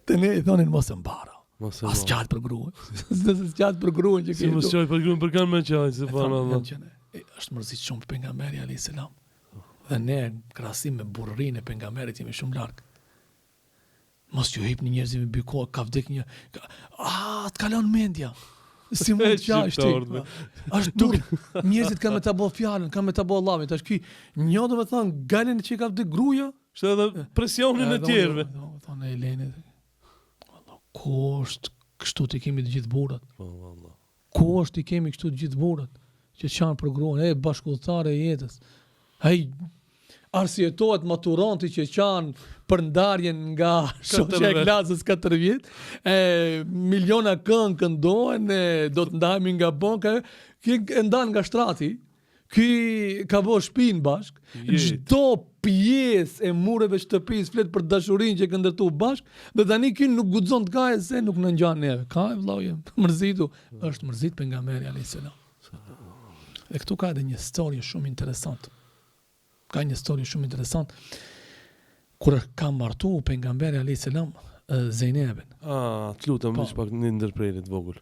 C: Të ne i thonin mos e mbara. As qatë për gruën. As qatë për gruën që
B: si mos qaj për gruën për kanë me qaj, subhanallah.
C: Është mërzit shumë pejgamberi alayhis salam. Dhe ne krahasim me burrinë e pejgamberit jemi shumë larg. Mos ju hip një njerëzim me byko, ka vdek një... të kalon mendja. Si mund që është? Është dur. Njerëzit kanë me ta bo fjalën, kanë me ta bo Allahut. Tash ky një do të thonë galen që ka vdek gruaja,
B: është edhe presionin e tjerëve.
C: Do të thonë Elene. Wallah, ku është kështu ti kemi të gjithë burrat?
B: Po wallah.
C: Ku është ti kemi kështu të gjithë burrat që çan për gruan, bashkëlltare e jetës. Ai arsyetohet maturanti që qanë për ndarjen nga shoqja e klasës 4 vjet, miliona këngë këndohen, do të ndahemi nga banka, ky e ndan nga shtrati, ky ka vë shtëpinë bashk, çdo pjesë e mureve shtëpisë flet për dashurinë që kanë ndërtuar bashk, dhe tani ky nuk guxon të kaje se nuk na ngjan neve. Ka vëllau jem, mërzitu, është mërzit pejgamberi alayhis salam. Dhe këtu ka edhe një histori shumë interesante. Ka një histori shumë interesant. Kur ka martu pejgamberi alayhis salam Zejnebën.
B: Të lutem më pak një ndërprerje të vogël.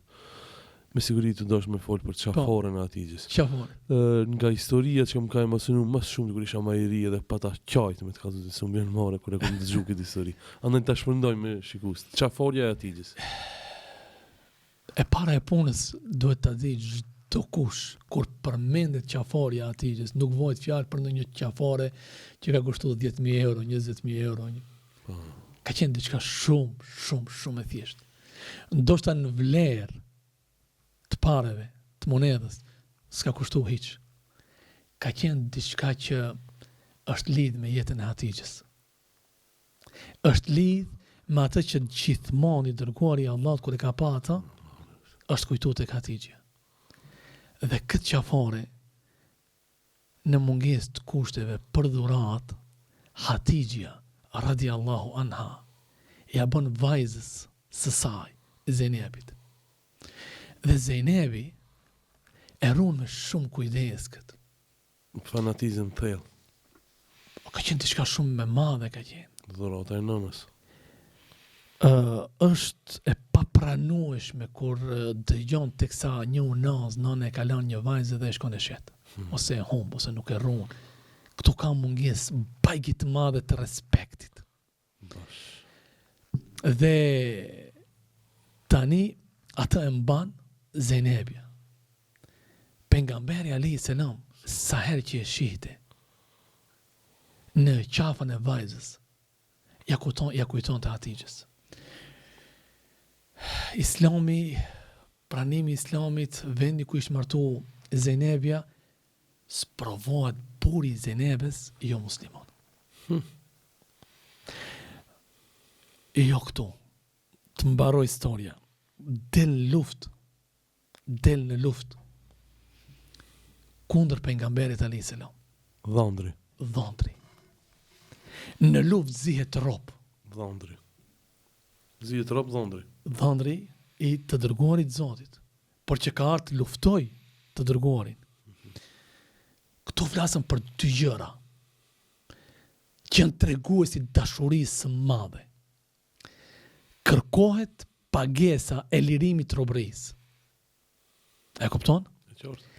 B: Me siguri të dosh me fol për qaforën e Hatixhës.
C: Qaforën.
B: Nga historia që më ka emocionuar më shumë kur isha më i ri edhe pata qajtë me të kallëzën e sumbjen more kur e kam dëgjuar këtë histori. Andaj ta shpërndoj me shikues. Qaforja e Hatixhës.
C: E para e punës duhet ta di çdo kush kur përmendet qafarja e Hatixhës, nuk vojt fjalë për ndonjë qafare që ka kushtuar 10.000 euro, 20.000 euro. Ka qenë diçka shumë e thjeshtë. Ndoshta në vlerë të pareve, të monedhës, s'ka kushtuar hiç. Ka qenë diçka që është lidh me jetën e Hatixhës. Është lidh me atë që gjithmonë i dërguari i Allahut kur e ka pa ata, është kujtuar tek Hatixha. Dhe këtë qafare, në mungesë të kushteve për dhurat, Hatixha radiallahu anha ja bën vajzës së saj, Zejnebit. Dhe Zejnebi e ruan me shumë kujdes këtë.
B: Fanatizëm thellë.
C: Ka qenë diçka shumë me madhe ka qenë.
B: Dhurata e nënës.
C: Është e papranueshme kur dëgjon teksa një unaz nëna e ka lënë një vajzë dhe e shkon e shet. Ose e humb, ose nuk e ruan. Këtu ka mungesë bajgi të madhe të respektit. Dhe tani atë e mban Zejnebja. Pejgamberi alayhis salam sa herë që e shihte në qafën e vajzës, ja kujton të Hatixhës. Islami, pranimi i Islamit, vendi ku ishte martu Zejnebja, sprovohet burri i Zejnebës, jo musliman. Jo këtu, të mbaroj historia, del në luft, kundër pejgamberit alayhis salam.
B: Dhëndri.
C: Dhëndri. Në luftë zihet rob.
B: Dhëndri. Zihet rob dhëndri.
C: Dhëndri i të dërguarit Zotit, por që ka ardhur të luftoj të dërguarin. Këtu flasëm për dy gjëra që janë treguesi dashurisë së madhe. Kërkohet pagesa e lirimit të robërisë. E kupton?
B: E qartë.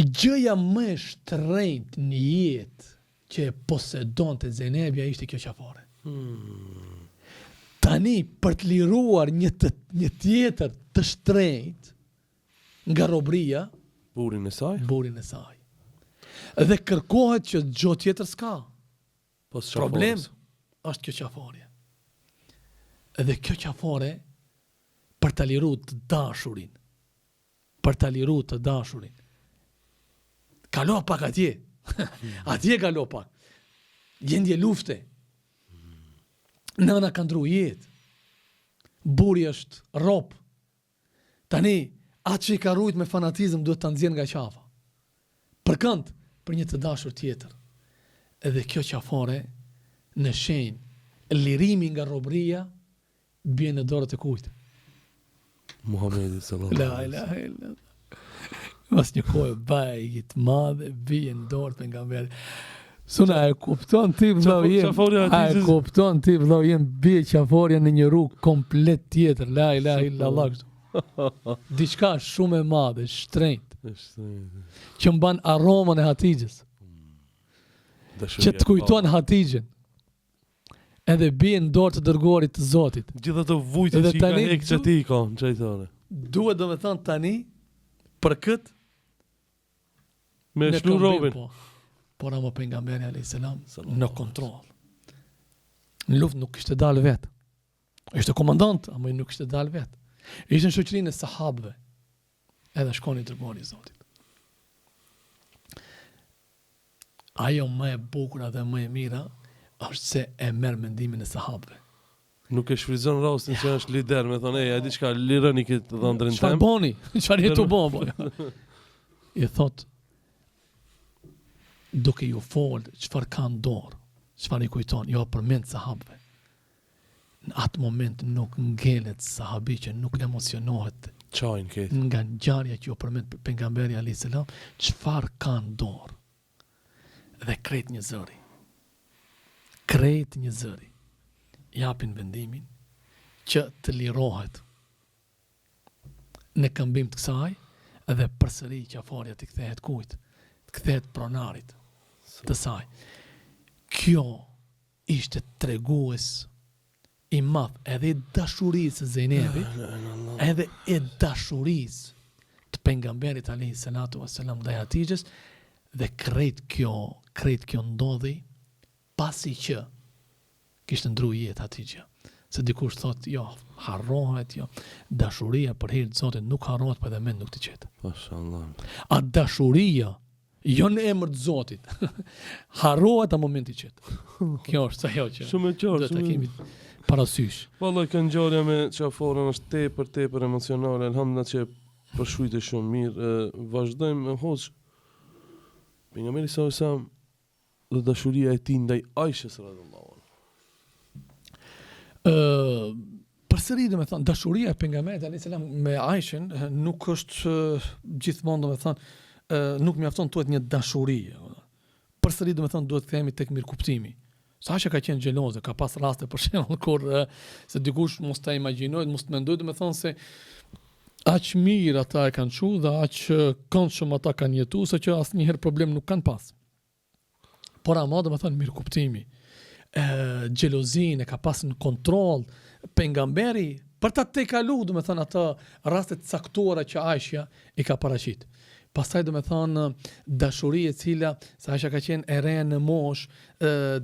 C: Gjëja më e shtrenjtë në jetë që e posedonte Zenebia ishte kjo qafare. Tani për të liruar një tjetër të shtrenjtë nga robëria,
B: Burin e saj?
C: burin e saj. Dhe kërkohet që gjë tjetër s'ka.
B: Pas
C: Problem
B: qafarës.
C: është kjo qafarje. Dhe kjo qafare për ta liruar të dashurin. Për ta liruar të dashurin. Kalo pak atje. Atje kalo pak. Gjendje lufte. Nëna ka ndru jetë. Buri është rob. Tani, atë që i ka rujt me fanatizëm duhet të nxjerr nga qafa. Për kënd? Për një të dashur tjetër. Edhe kjo qafare në shenjë lirimi nga robëria bie në dorët e kujt?
B: Muhamedi sallallahu
C: La
B: alaihi
C: ilaha illa. Mas një kohë bajit madhe bie në dorët pejgamberit. Suna e kupton ti vëllau jem.
B: Qafarja
C: A e
B: atij
C: kupton ti vëllau jem bie qafarja në një rrugë komplet tjetër. La ilaha illa Allah kështu. Diçka shumë e madhe, shtrenjtë, që mban aromën e Hatixhes, që të kujton Hatixhen. Edhe bie në dorë të dërguarit të Zotit.
B: Gjithë ato vujtje
C: Edhe
B: që i ka
C: tani
B: hekë që ti i ka, në qajtare.
C: Duhet do me thënë tani, për këtë,
B: Me
C: ne
B: shlu
C: kam
B: robin.
C: bërë, por ama pejgamberi alayhis salam
B: Sallallahu
C: në kontroll. Në luftë nuk kishte dalë vetë. Ishte komandant, ama nuk kishte dalë vetë. Ishte në shoqërinë e sahabëve. Edhe shkoni dërguari i Zotit. Ajo më e bukur dhe më e mira është se e merr mendimin e sahabëve.
B: Nuk e shfryzon rastin që është lider, me thonë, e di çka lironi këtë dhëndrin
C: Çfarë
B: tem.
C: boni? Çfarë jetu bo? I thot, duke ju fol, çfarë ka në dorë, çfarë i kujton, jo përmend sahabëve. Në atë moment nuk ngelet sahabi që nuk emocionohet
B: Qajnë këtë.
C: nga ngjarja që ju përmend pejgamberi alayhis salam, çfarë ka në dorë. Dhe krejt një zëri. Krejt një zëri. Japin vendimin që të lirohet në këmbim të kësaj edhe përsëri qafarja të kthehet kujt? Të kthehet pronarit të saj. Kjo ishte tregues i madh edhe i dashurisë së Zejnebit, edhe e dashurisë të pejgamberit alayhis salatu wassalam ndaj Hatixhes, dhe krejt kjo ndodhi pasi që kishte ndru jetë Hatixha. Se dikush thot, jo, harrohet, jo, dashuria për hir të Zotit nuk harrohet, për edhe mend nuk të qetë.
B: Mashallah.
C: A dashuria, jo në emër të Zotit, harrohet a momenti qetë. Kjo është ajo që
B: Shumë e qartë.
C: duhet të
B: shumë-
C: kemi parasysh.
B: Vallai kjo ngjarje me qaforën është tepër emocionale, elhamdulillah që përshujtë shumë mirë. Vazhdojmë me hoç. Pejgamberi sallallahu alajhi wasallam dhe dashuria e tij ndaj Aishës radhiyallahu anha.
C: Përsëri do me thënë, dashuria e pejgamberit alayhis salam me Aishën nuk është gjithmonë do me thënë, nuk mjafton thuhet një dashuri. Përsëri do me thënë duhet të themi tek mirëkuptimi. Sa që ka qenë xheloze, ka pas raste për shembull kur se dikush mos ta imagjinojë, mos të mendojë do me thënë se aq mirë ata e kanë qenë dhe aq këndshëm ata kanë jetuar, se që asnjëherë problem nuk kanë pas. Por ama do me thënë mirëkuptimi. Xhelozin e ka pas në kontroll pejgamberi për ta tejkalu do me thënë ato raste të caktuara që Aisha i ka paraqit. Pastaj do me thënë dashuri e cila sa Aisha ka qenë e re në mosh,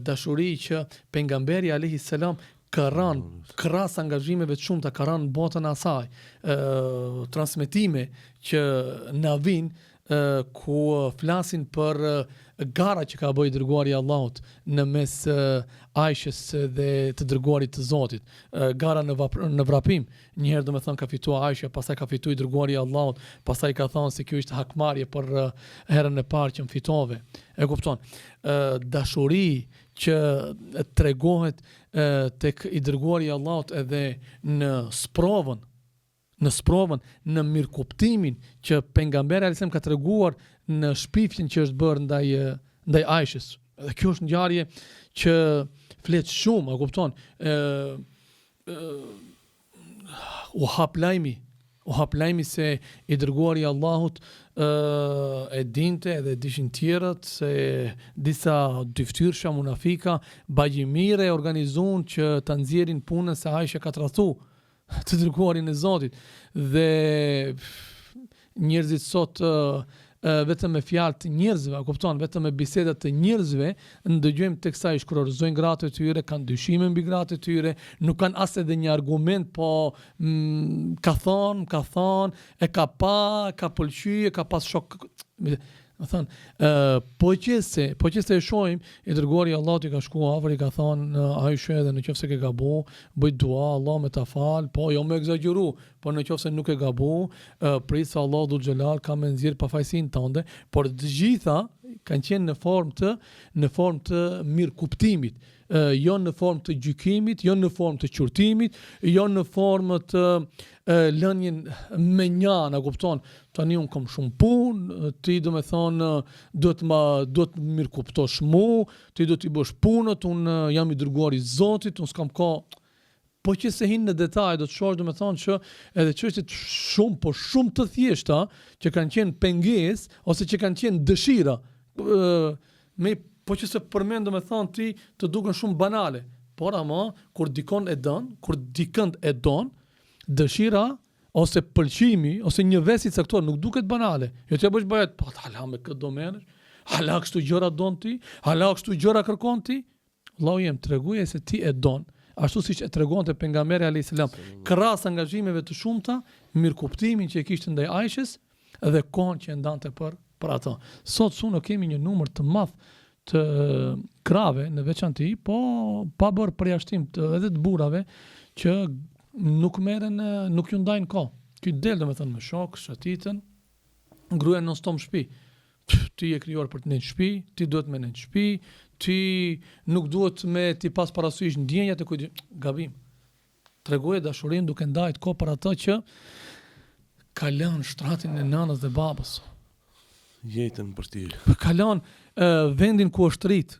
C: dashuri që pejgamberi alayhis salam ka rënë krahas angazhimeve të shumta, ka rënë në botën e asaj, transmetime që na vijnë ku flasin për gara që ka bëjë dërguari i Allahut në mes Aishës dhe të dërguarit të Zotit. Gara në vrapim, një herë domethënë ka fituar Aisha, pastaj ka fituar dërguari i Allahut, pastaj ka thënë se kjo ishte hakmarrje për herën e parë që më fitove. E kupton? Dashuri që tregohet tek i dërguari i Allahut edhe në sprovën, në mirëkuptimin që pejgamberi alayhis salam ka treguar në shpifjen që është bërë ndaj Aishës. Dhe kjo është ngjarje që flet shumë, a kupton? U hap lajmi se i dërguari i Allahut e dinte edhe dishin tjerët se disa dyftyrësha munafika bagjimire organizuan që ta nxjerrin punën se Aisha ka tradhtu të dërguarin e Zotit. Dhe njerëzit sot vetëm me fjalë të njerëzve, kupton, vetëm me biseda të njerëzve ndëgjojmë teksa i shkrorzojnë gratë e tyre, kanë dyshime mbi gratë e tyre, nuk kanë as edhe një argument, po ka thonë, e ka pëlqyer, ka pas shok. Më thënë, po qëse e shohim, i dërguari i Allahut i ka shkuar afër, i ka thonë Aisha, edhe nëse ke gabu, bëj dua, Allah me ta fal, po jo më egzageru, po nëse nuk e gabu, prit se Allah dhul xhelal ka më nxjerr pafajsinë tënde, por të gjitha kanë qenë në formë të mirëkuptimit, jo në formë të gjykimit, jo në formë të qurtimit, jo në formë të lënjen me njana, kupton, tani unë kam shumë punë, ti do me thonë duhet mirë kuptosh mu, ti do t'i bësh punët, unë jam i dërguar i Zotit, unë s'kam ka. Po që se hinë në detaj, do të shosh do me thonë që edhe çështjet shumë të thjeshta, që kanë qenë pengesë, ose që kanë qenë dëshira, po që se përmend do me thonë ti të duken shumë banale, por ama, kur dikon e dikënd e don, dëshira, ose pëlqimi, ose një vesi caktuar nuk duket banale. Jo t'ja bësh bëhet, po hala me këtë do menesh, hala kështu gjëra don ti, hala kështu gjëra kërkon ti. Allahu jem treguje se ti e don, ashtu siç e tregonte pejgamberi alayhis salam, krahas angazhimeve të shumta, mirëkuptimin që e kishte ndaj Aishës dhe kohën që e ndante për ato. Sot suno kemi një numër të madh të krave në veçanti, po pa bërë përjashtim edhe të burrave që nuk ju ndajnë kohë. Ky del domethënë me shok, shatitën, gruaja non stop në shtëpi. Ti je krijuar për të në shtëpi, ti duhet me në shtëpi, ti nuk duhet me ti pas parasysh ndjenjat e kujt gabim. Tregoje dashurinë duke ndajt kohë për ato që ka lënë shtratin e nënës dhe babës.
B: Jetën për ti.
C: Ka lënë vendin ku është rrit.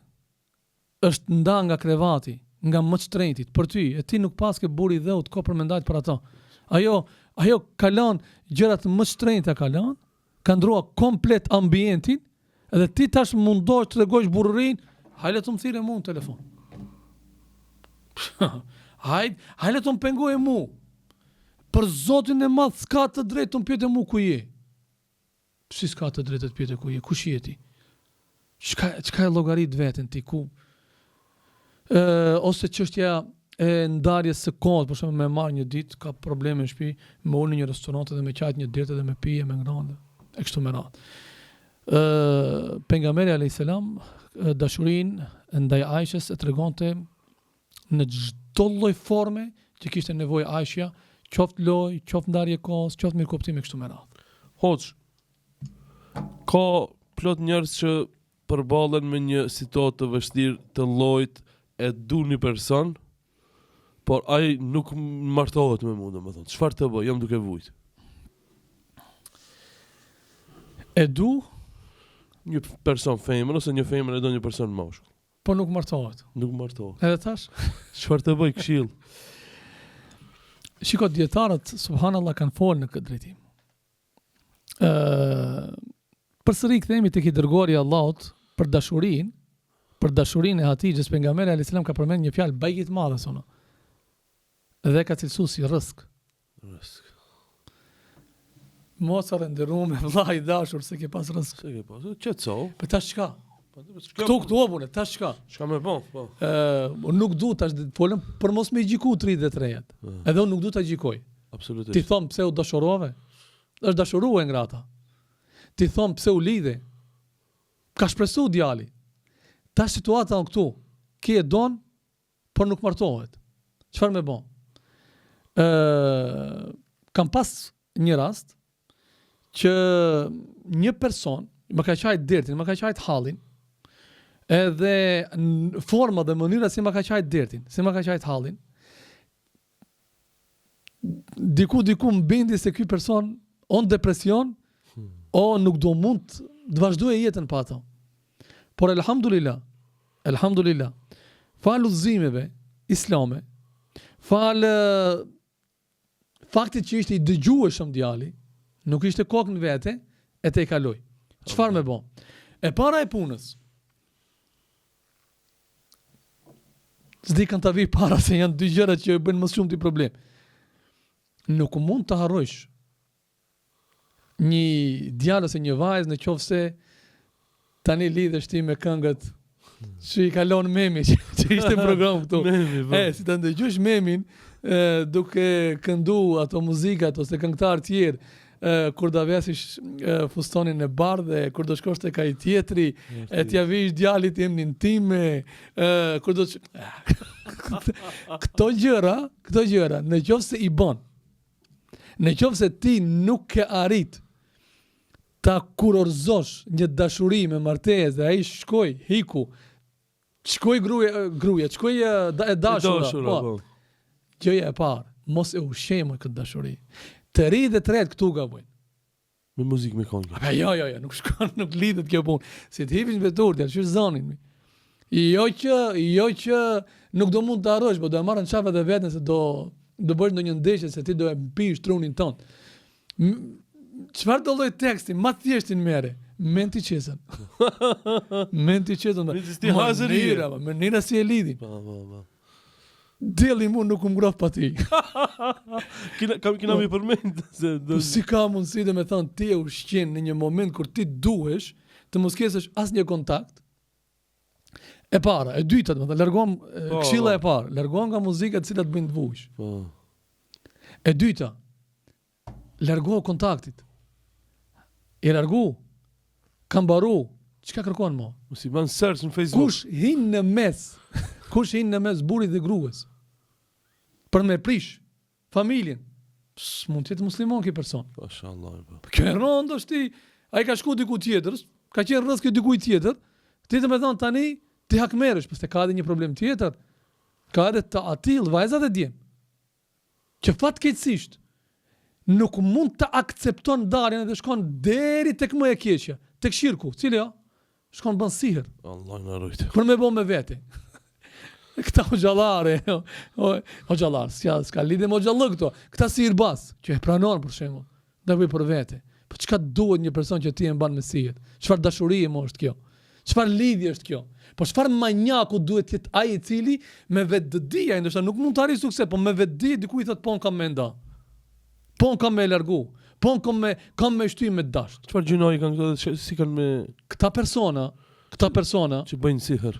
C: Është nda nga krevati, nga më shtrenjtit për ty, e ti nuk pas ke buri dhe u të ko për me ndajt për ato. Ajo ka lënë gjërat më shtrenjta ka lënë, ka ndrua komplet ambientin, edhe ti tash mundosh të regojsh burërin, hajle të më thire mu në telefon. Hajle të më pengoj e mu. Për Zotin e madh s'ka të drejtë të më pjete mu ku je. Si s'ka të drejtë të pjete ku je, kush je ti? Çka e llogarit veten ti ku? Ose çështja e ndarjes së kohës, për shembull me marr një ditë ka probleme në shtëpi, me ul në një restorant dhe me qajt një dertë dhe me pije me ngrënë, e kështu me radhë. Pejgamberi alayhis salam dashurinë ndaj Aishës e tregonte në çdo lloj forme që kishte nevojë Aisha, qoftë lojë, qoftë ndarje kohës, qoftë mirëkuptim e kështu me radhë.
B: Hoç, ka plot njerëz që përballen me një situatë të vështirë të llojit e du një person, por ai nuk martohet me mua, domethënë. Çfarë të bëj? Jam duke vujt.
C: E du,
B: një person femër ose një femër e do një person moshkull.
C: po nuk martohet.
B: Nuk martohet.
C: Edhe tash,
B: Çfarë të bëj? Këshill.
C: shiko dietarët subhanallahu kanë folë në këtë drejtim. Përsëri kthehemi tek i dërguari i Allahut për dashurinë e Hatixhes. Pejgamberi alayhis salam ka përmend një fjalë bajgë të madhe sono. Dhe ka cilësuar si rrezik. Mos arrenderuam me vllai dashur se ke pas rrezik.
B: Se ke pas? Qetso.
C: Po tash çka? Këtu opune, tash çka?
B: Çka më bën? Po.
C: Nuk du tash të folëm për mos me gjiku 33-at. Edhe unë nuk du ta gjikoj.
B: Absolutisht.
C: Ti thon pse u dashurove? Është dashuruar ngrata. Ti thon pse u lidhe? Ka shpresu djali. Ta situata në këtu, ki e don, por nuk martohet. Çfarë me bon? Kam pas një rast që një person më ka qajt dertin, më ka qajt hallin, edhe në forma dhe mënyra si më ka qajt dertin, si më ka qajt hallin, diku më bindi se ky person o në depresion, o nuk do mund të vazhdoj jetën pa ato. Por elhamdulillah, fal udhëzimeve islame, fal faktit që ishte i dëgjueshëm djali, nuk ishte kokë në vete, e te i kaloj. Çfarë me bon? E para e punës, s'di kanë të vi para se janë dy gjëra që bëjnë më shumë t'i problem. Nuk mund të harrojsh një djalë ose një vajzë në qoftë se tani lidhesh ti me këngët që i kalon Memi që ishte program këtu. Si të ndëgjosh Memin duke këndu ato muzikat ose këngëtar tjerë, kur da vesish fustonin e bardhe, kur do shkosh tek ai tjetri, e t'ja vish djalit të emnin time, kur do këto gjëra, në qoftë se i bën, në qoftë se ti nuk ke arrit ta kurorzosh një dashuri me martesë, ai shkoj gruaja, shkoj e dashura. Po. Gjëja e parë, mos e ushqejmë këtë dashuri. Të ri dhe të ret këtu gabojnë.
B: Me muzikë me këngë.
C: Jo, nuk shkon, nuk lidhet kjo punë. Si të hipish me turtja, ç'është zonin mi. Jo që nuk do mund të harrosh, po do e marrën çafat e vetën se do bësh ndonjë ndeshje se ti do e mpish trunin ton. Çfarë do lloj teksti, ma thjeshtin mere. Menti qesën. Mënyra si e lidhin. Deli mu nuk më grof pa ti.
B: Kina mi përmend.
C: Si ka mundësi dhe me thonë ti e ushqen në një moment kur ti duhesh të mos kesh asnjë kontakt. E para, e dyta, do të thonë, largohem këshilla e parë, largohem nga muzika të cilat bëjnë të vuj. E dyta, largohu kontaktit. E largu, kam baru, çka kërkon mo?
B: Si ban search në Facebook.
C: Kush hin në mes burrit dhe gruas? Për me prish familjen. Mund të jetë muslimon ky person.
B: Mashallah.
C: Kjo rondo ti, ai ka shku diku tjetër, ka qenë rreth kë dikujt tjetër. Ti të më thon tani ti hakmerësh, pse ka edhe një problem tjetër. Ka edhe të atill vajzat e djem. Që fatkeqësisht nuk mund të akcepton ndarjen dhe shkon deri tek më e keqja, tek shirku, cili shkon bën siher.
B: Allah na rujt.
C: Për me bë me vete. Këta xhallare, xhallar, s'ka lidhje me xhallë këto. Këta sihirbaz, që e pranon për shembull, da bëj për vete. Po çka duhet një person që ti e mban me sihet? Çfarë dashurie më është kjo? Çfarë lidhje është kjo? Po çfarë manjaku duhet të jetë ai i cili me vetëdia, ndoshta nuk mund të arrijë sukses, po me vetëdi diku i thot po kam me nda. Po kam me largu. Po kam me shtym me dash.
B: Çfarë gjinoi kanë këto si kanë me
C: këta persona
B: që bëjnë siher,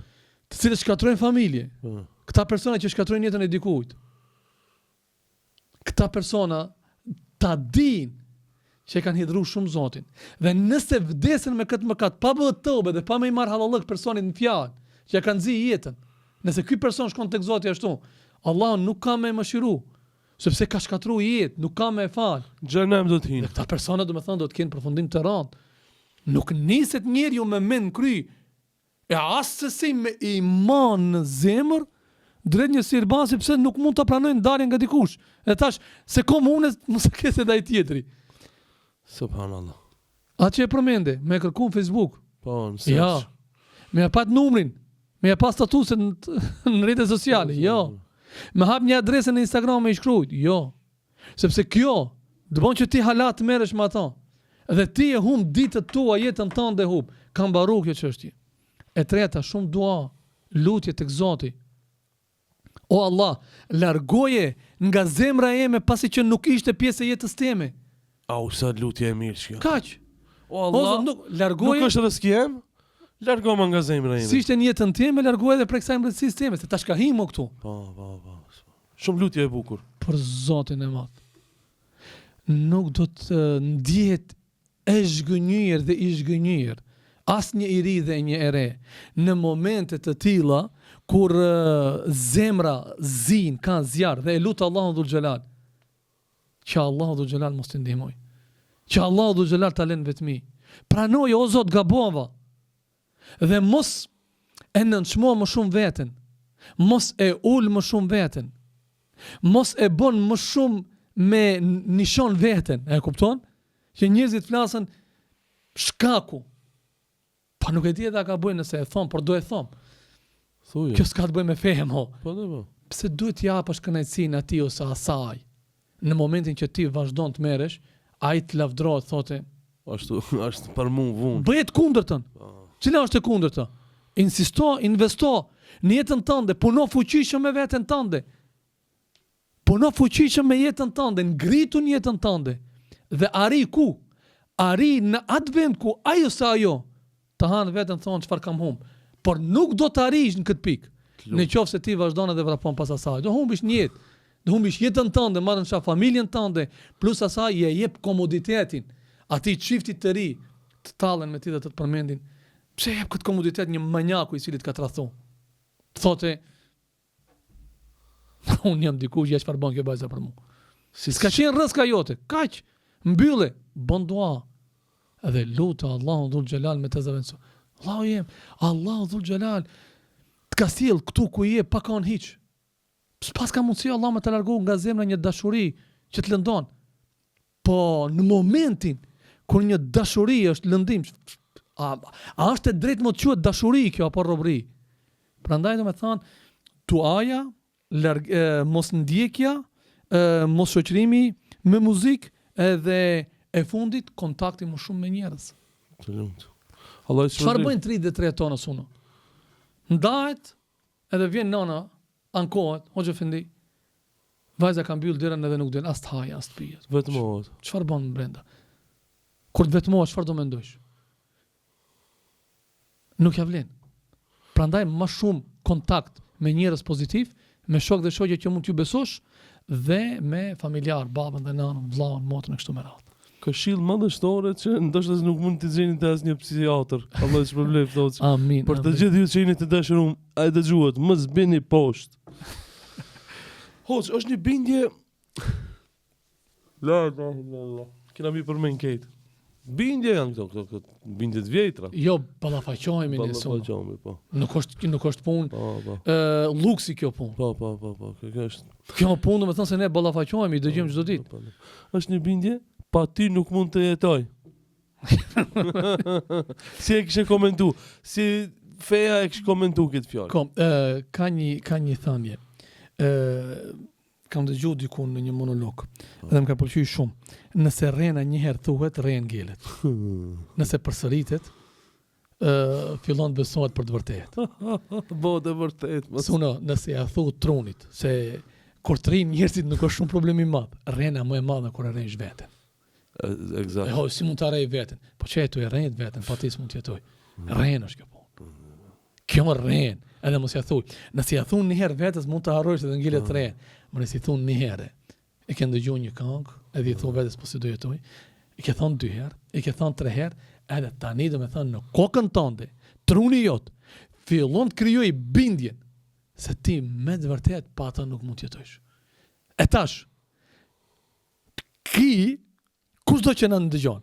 C: të cilët shkatrojnë familje. Këta persona që shkatrojnë jetën e dikujt. Këta persona ta din që e kanë hidhur shumë Zotin. Dhe nëse vdesen me këtë mëkat, pa bërë tëbe dhe pa me i marrë halallëk personit në fjalë, që e kanë zi jetën, nëse ky person shkon tek Zoti ashtu, Allah nuk ka me mëshiru, sepse ka shkatru jetë, nuk ka me fal.
B: Xhenem do të hinë.
C: Këta persona do të thonë do të kenë përfundim të rëndë. Nuk niset njeriu me mend kry, e asësi me iman në zemër, drejt një sirbasi pse nuk mund të pranojnë ndarjen nga dikush. E thash, se komunës mos e kese dhe ai tjetri.
B: Subhanallah.
C: Atë që e përmende, me kërku në Facebook.
B: Po, në search.
C: Ja, me e pat numrin, me e pas statusin në rrjete sociale, jo. Me hap një adresë në Instagram me i shkrujt, jo. Sepse kjo, dëbon që ti halat të meresh me ata. Dhe ti e hum ditët tua, jetën tënde dhe hum. Kam baru kjo çështje. E treta, shumë dua, lutje tek Zoti. O Allah, largoje nga zemra eme pasi që nuk ishte pjesë e jetës teme.
B: Au, sa lutje e mirë që.
C: Kaq.
B: O Allah,
C: largoje.
B: Nuk është rëskiem, largoma nga zemra eme.
C: Si ishte në jetën teme, largoje dhe prej kësaj mbretësisë teme, se tash ka himo këtu.
B: Po. Shumë lutje e bukur.
C: Për Zotin e madh. Nuk do të ndjehet e zhgënjur dhe i zhgënjur As një i ri dhe një e re. Në momente të tilla kur zemra zin, ka zjarr dhe e lut Allahun dhul xhelal. Që Allahu dhul xhelal mos të ndihmoj. Që Allahu dhul xhelal ta lën vetmi. Pranoj o Zot gabova. Dhe mos e nënçmo më shumë veten. Mos e ul më shumë veten. Mos e bën më shumë me nishon veten, e kupton? Që njerëzit flasën shkaku. Pa nuk e di edhe a ka bëjnë nëse e thon, por do e thon.
B: Thuaj.
C: Kjo s'ka të bëjë me fehem, ho.
B: Po dhe po.
C: Pse duhet japësh kënaqësinë atij ose asaj? Në momentin që ti vazhdon të merresh, ai të lavdrohet, thotë,
B: Ashtu për mua vun.
C: bëhet kundërtën. Cila është e kundërta? Insisto, investo në jetën tënde, puno fuqishëm me veten tënde. Puno fuqishëm me jetën tënde, ngritu në jetën tënde. Dhe arri ku? Arri në atë vend ku ajo sa ajo të hanë veten thonë çfarë kam humb. Por nuk do të arrish në këtë pikë. Në qoftë se ti vazhdon edhe vrapon pas asaj. Do humbish një jetë. Do humbish jetën tënde, marrën sa familjen tënde, plus asaj je jep komoditetin atij çiftit të ri të tallen me ti dhe të përmendin. Pse jep këtë komoditet një manjaku i cili të ka tradhtu? Thotë unë jam dikush që çfarë bën kjo vajza për mua. S'ka qenë rrezka jote. Kaq. Mbylle, bën dua. Edhe lutë Allahu dhul xhelal me të zaventsu. Allahu dhul xhelal të ka sjell këtu ku je pa kanë hiç. S'pas ka mundësi Allah me të largu nga zemra një dashuri që të lëndon. Po në momentin kur një dashuri është lëndim, a është e drejtë më të quhet dashuri kjo apo robëri? Prandaj do të thonë tuaja, mos ndjekja, mos shoqërimi me muzikë edhe e fundit kontakti më shumë me njerëz. Çfarë bëjnë 33 tonë unë? Ndahet edhe vjen nana, ankohet, hoxha fendi. Vajza ka mbyll derën edhe nuk den as të haj, as të pije.
B: Vetmohet.
C: Çfarë bën brenda? Kur të vetmohesh, çfarë do mendosh? Nuk ja vlen. Prandaj më shumë kontakt me njerëz pozitiv, me shok dhe shoqe që mund t'ju besosh dhe me familjar, babën dhe nanën, vllahun, motrën e kështu me radhë.
B: Këshill madhështore që ndoshta nuk mund të gjeni te asnjë psikiatër. Allah të shpërblet thotë.
C: Amin.
B: Për të gjithë ju që jeni të dashurum, ai dëgjuat, mos bëni poshtë. Hoç, është një bindje. La. Kena mi përmend këtë. Bindje janë këto bindje të vjetra.
C: Jo, ballafaqohemi ne sonë.
B: Ballafaqohemi, po.
C: Nuk është punë.
B: Po.
C: Luksi kjo punë.
B: Po. Kjo është.
C: Kjo punë do të thonë se ne ballafaqohemi, dëgjojmë çdo ditë.
B: Është një bindje, pa ti nuk mund të jetoj. Si e kishe komentu? Si feja e kishe komentu këtë fjalë?
C: Ka një thënie. Kam dëgjuar diku në një monolog dhe më ka pëlqyer shumë. Nëse rrena një herë thuhet, rren ngelet. Nëse përsëritet, fillon të besohet për të vërtetë.
B: Të vërtet.
C: Nëse ja thu trunit se kur të rrin njerëzit nuk është shumë problem i madh. Rrena më e madhe kur e rrensh veten.
B: Eksakt.
C: Si mund të arrej veten? Po që e rren veten, pa ti s'mund të jetoj. Rren është kjo punë. Kjo rren. Edhe mos ja thuj. Nëse ja thun një herë vetes mund të harrosh edhe ngelet të rren. Por nëse i thun një herë, e ke ndëgjuar një këngë, edhe i thon vetes po si do jetoj. I ke thon 2 herë, i ke thon 3 herë, edhe tani do të thon në kokën tënde, truni jot fillon të krijoj bindjen se ti me të vërtet pa ata nuk mund të jetojsh. E tash kushdo që na ndëgjon.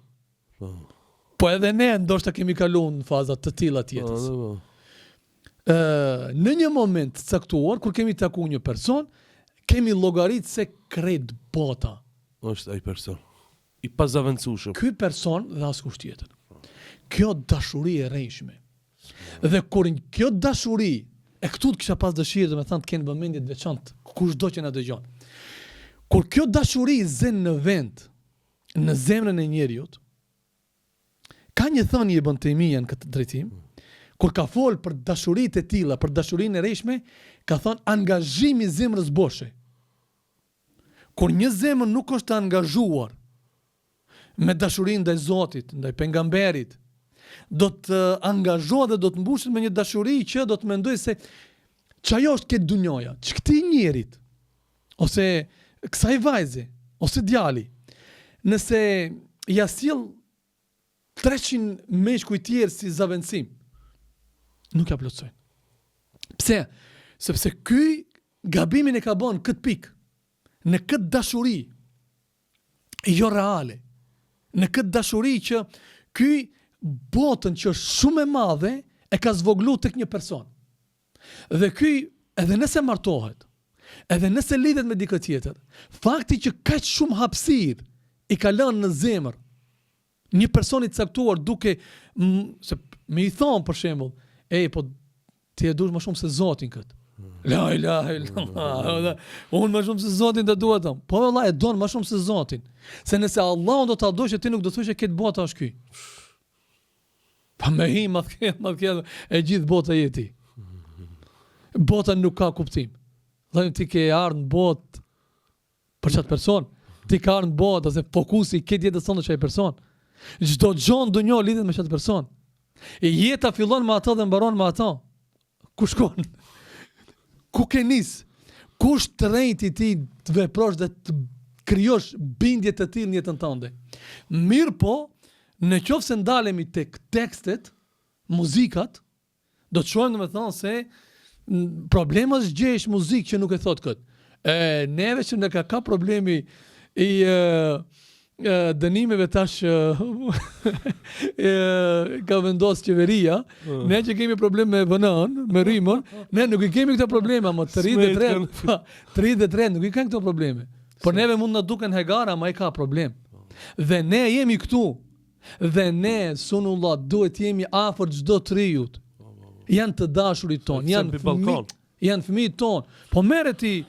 C: Po edhe ne ndoshta kemi kaluar në faza të tilla të jetës. Në një moment të caktuar kur kemi takuar një person, kemi llogarit se krejt bota
B: është ai person i pazaventsueshëm.
C: Ky person dhe askush tjetër. Kjo dashuri e rrejshme. Dhe kur kjo dashuri e këtu të kisha pas dëshirë, do të thënë të kenë vëmendje të veçantë kushdo që na dëgjon. Kur kjo dashuri zen në vend, në zemrën e njeriut, ka një thënie e bën Temia në këtë drejtim, kur ka fol për dashuritë e tilla, për dashurinë e rrejshme, ka thënë angazhimi i zemrës boshe. Kur një zemër nuk është angazhuar me dashurinë ndaj Zotit, ndaj pejgamberit, do të angazhohet dhe do të mbushet me një dashuri që do të mendoj se çajo është këtë dunjoja, ç'këtij njerit, ose kësaj vajze, ose djali, nëse ja sjell 300 meshkuj tjerë si zavendësim. Nuk ja plotësojnë. Pse? Sepse ky gabimin e ka bën këtë pikë, në këtë dashuri jo reale, në këtë dashuri që ky botën që është shumë e madhe e ka zvoglu tek një person. Dhe ky, edhe nëse martohet, edhe nëse lidhet me dikë tjetër, fakti që kaq shumë hapësirë i ka lënë në zemër një personi të caktuar duke se me i thon për shembull, po ti e dush më shumë se Zotin këtë. La ilaha illallah. Unë më shumë se Zotin të dua thon. Po valla e don më shumë se Zotin. Se nëse Allahu do ta dosh ti nuk do thosh që këtë bota është ky. Pa me hi ma thkje e gjithë bota jeti. Bota nuk ka kuptim. Dhe ti ke ardhur në botë për çat person, ti ka ardhur në botë ose fokusi këtë jetës sonë çaj person. Çdo gjë në dunjë lidhet me çat person. E jeta fillon me ato dhe mbaron me ato. Ku shkon? Ku ke nis? Kush të rejti ti të veprosh dhe të krijosh bindje të tillë në jetën tënde? Mirë po, në qoftë se ndalemi tek tekstet, muzikat, do të shohim domethënë se problemi është gjesh muzikë që nuk e thot kët. Neve që ne ka problemi i dënimeve tash ka vendos qeveria, ne që kemi probleme me vënën, me rrimën, ne nuk i kemi këto probleme, ama 33 nuk i kanë këto probleme. Por neve mund na duken hegara, ama ai ka problem. Dhe ne jemi këtu. Dhe ne, sunullah, duhet jemi afër çdo triut. Janë të dashurit ton, janë fëmijët ton. Po merret ti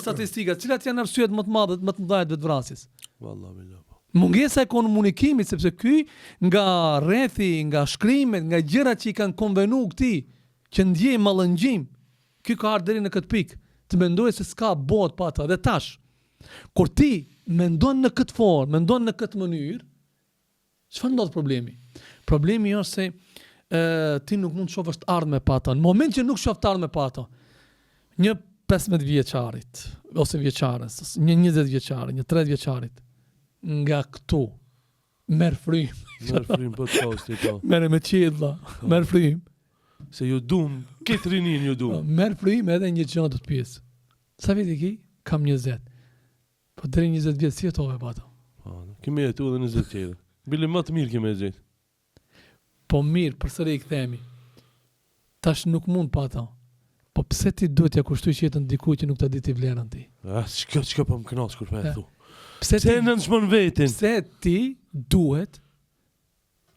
C: statistikat, cilat janë arsyet më të mëdha të vetvrasjes? Wallahi. Mungesa e komunikimit, sepse ky nga rrethi, nga shkrimet, nga gjërat që i kanë konvenu këtij, që ndjej mallëngjim, ky ka ardhur deri në këtë pikë, të mendojë se s'ka botë pa ata. Dhe tash, kur ti mendon në këtë formë, mendon në këtë mënyrë, çfarë ndodh problemi? Problemi është se ti nuk mund të shohësh të ardhmë pa ata. Në moment që nuk shoh të ardhmë pa ata, një 15 vjeçarit ose vjeçares, një 20 vjeçarit, një 30 vjeçarit, nga këtu merr frym
B: podcasti po.
C: Merr me qella, merr frym.
B: Se ju dum, këtë rinin ju dum.
C: Merr frym edhe një gjë të pjesë. Sa vjet i ki? Kam 20. Po deri 20 vjet si jetove pa ata.
B: Po, kemi jetu edhe 20 vjet. Bile më të mirë kemi gjetë.
C: Po mirë, përsëri i kthemi. Tash nuk mund pa ata. Po pse ti duhet ja kushtoj jetën dikujt që nuk ta di ti vlerën ti?
B: Çka po më kënaq kur më thu.
C: Pse
B: ti nënçmon veten?
C: Pse ti duhet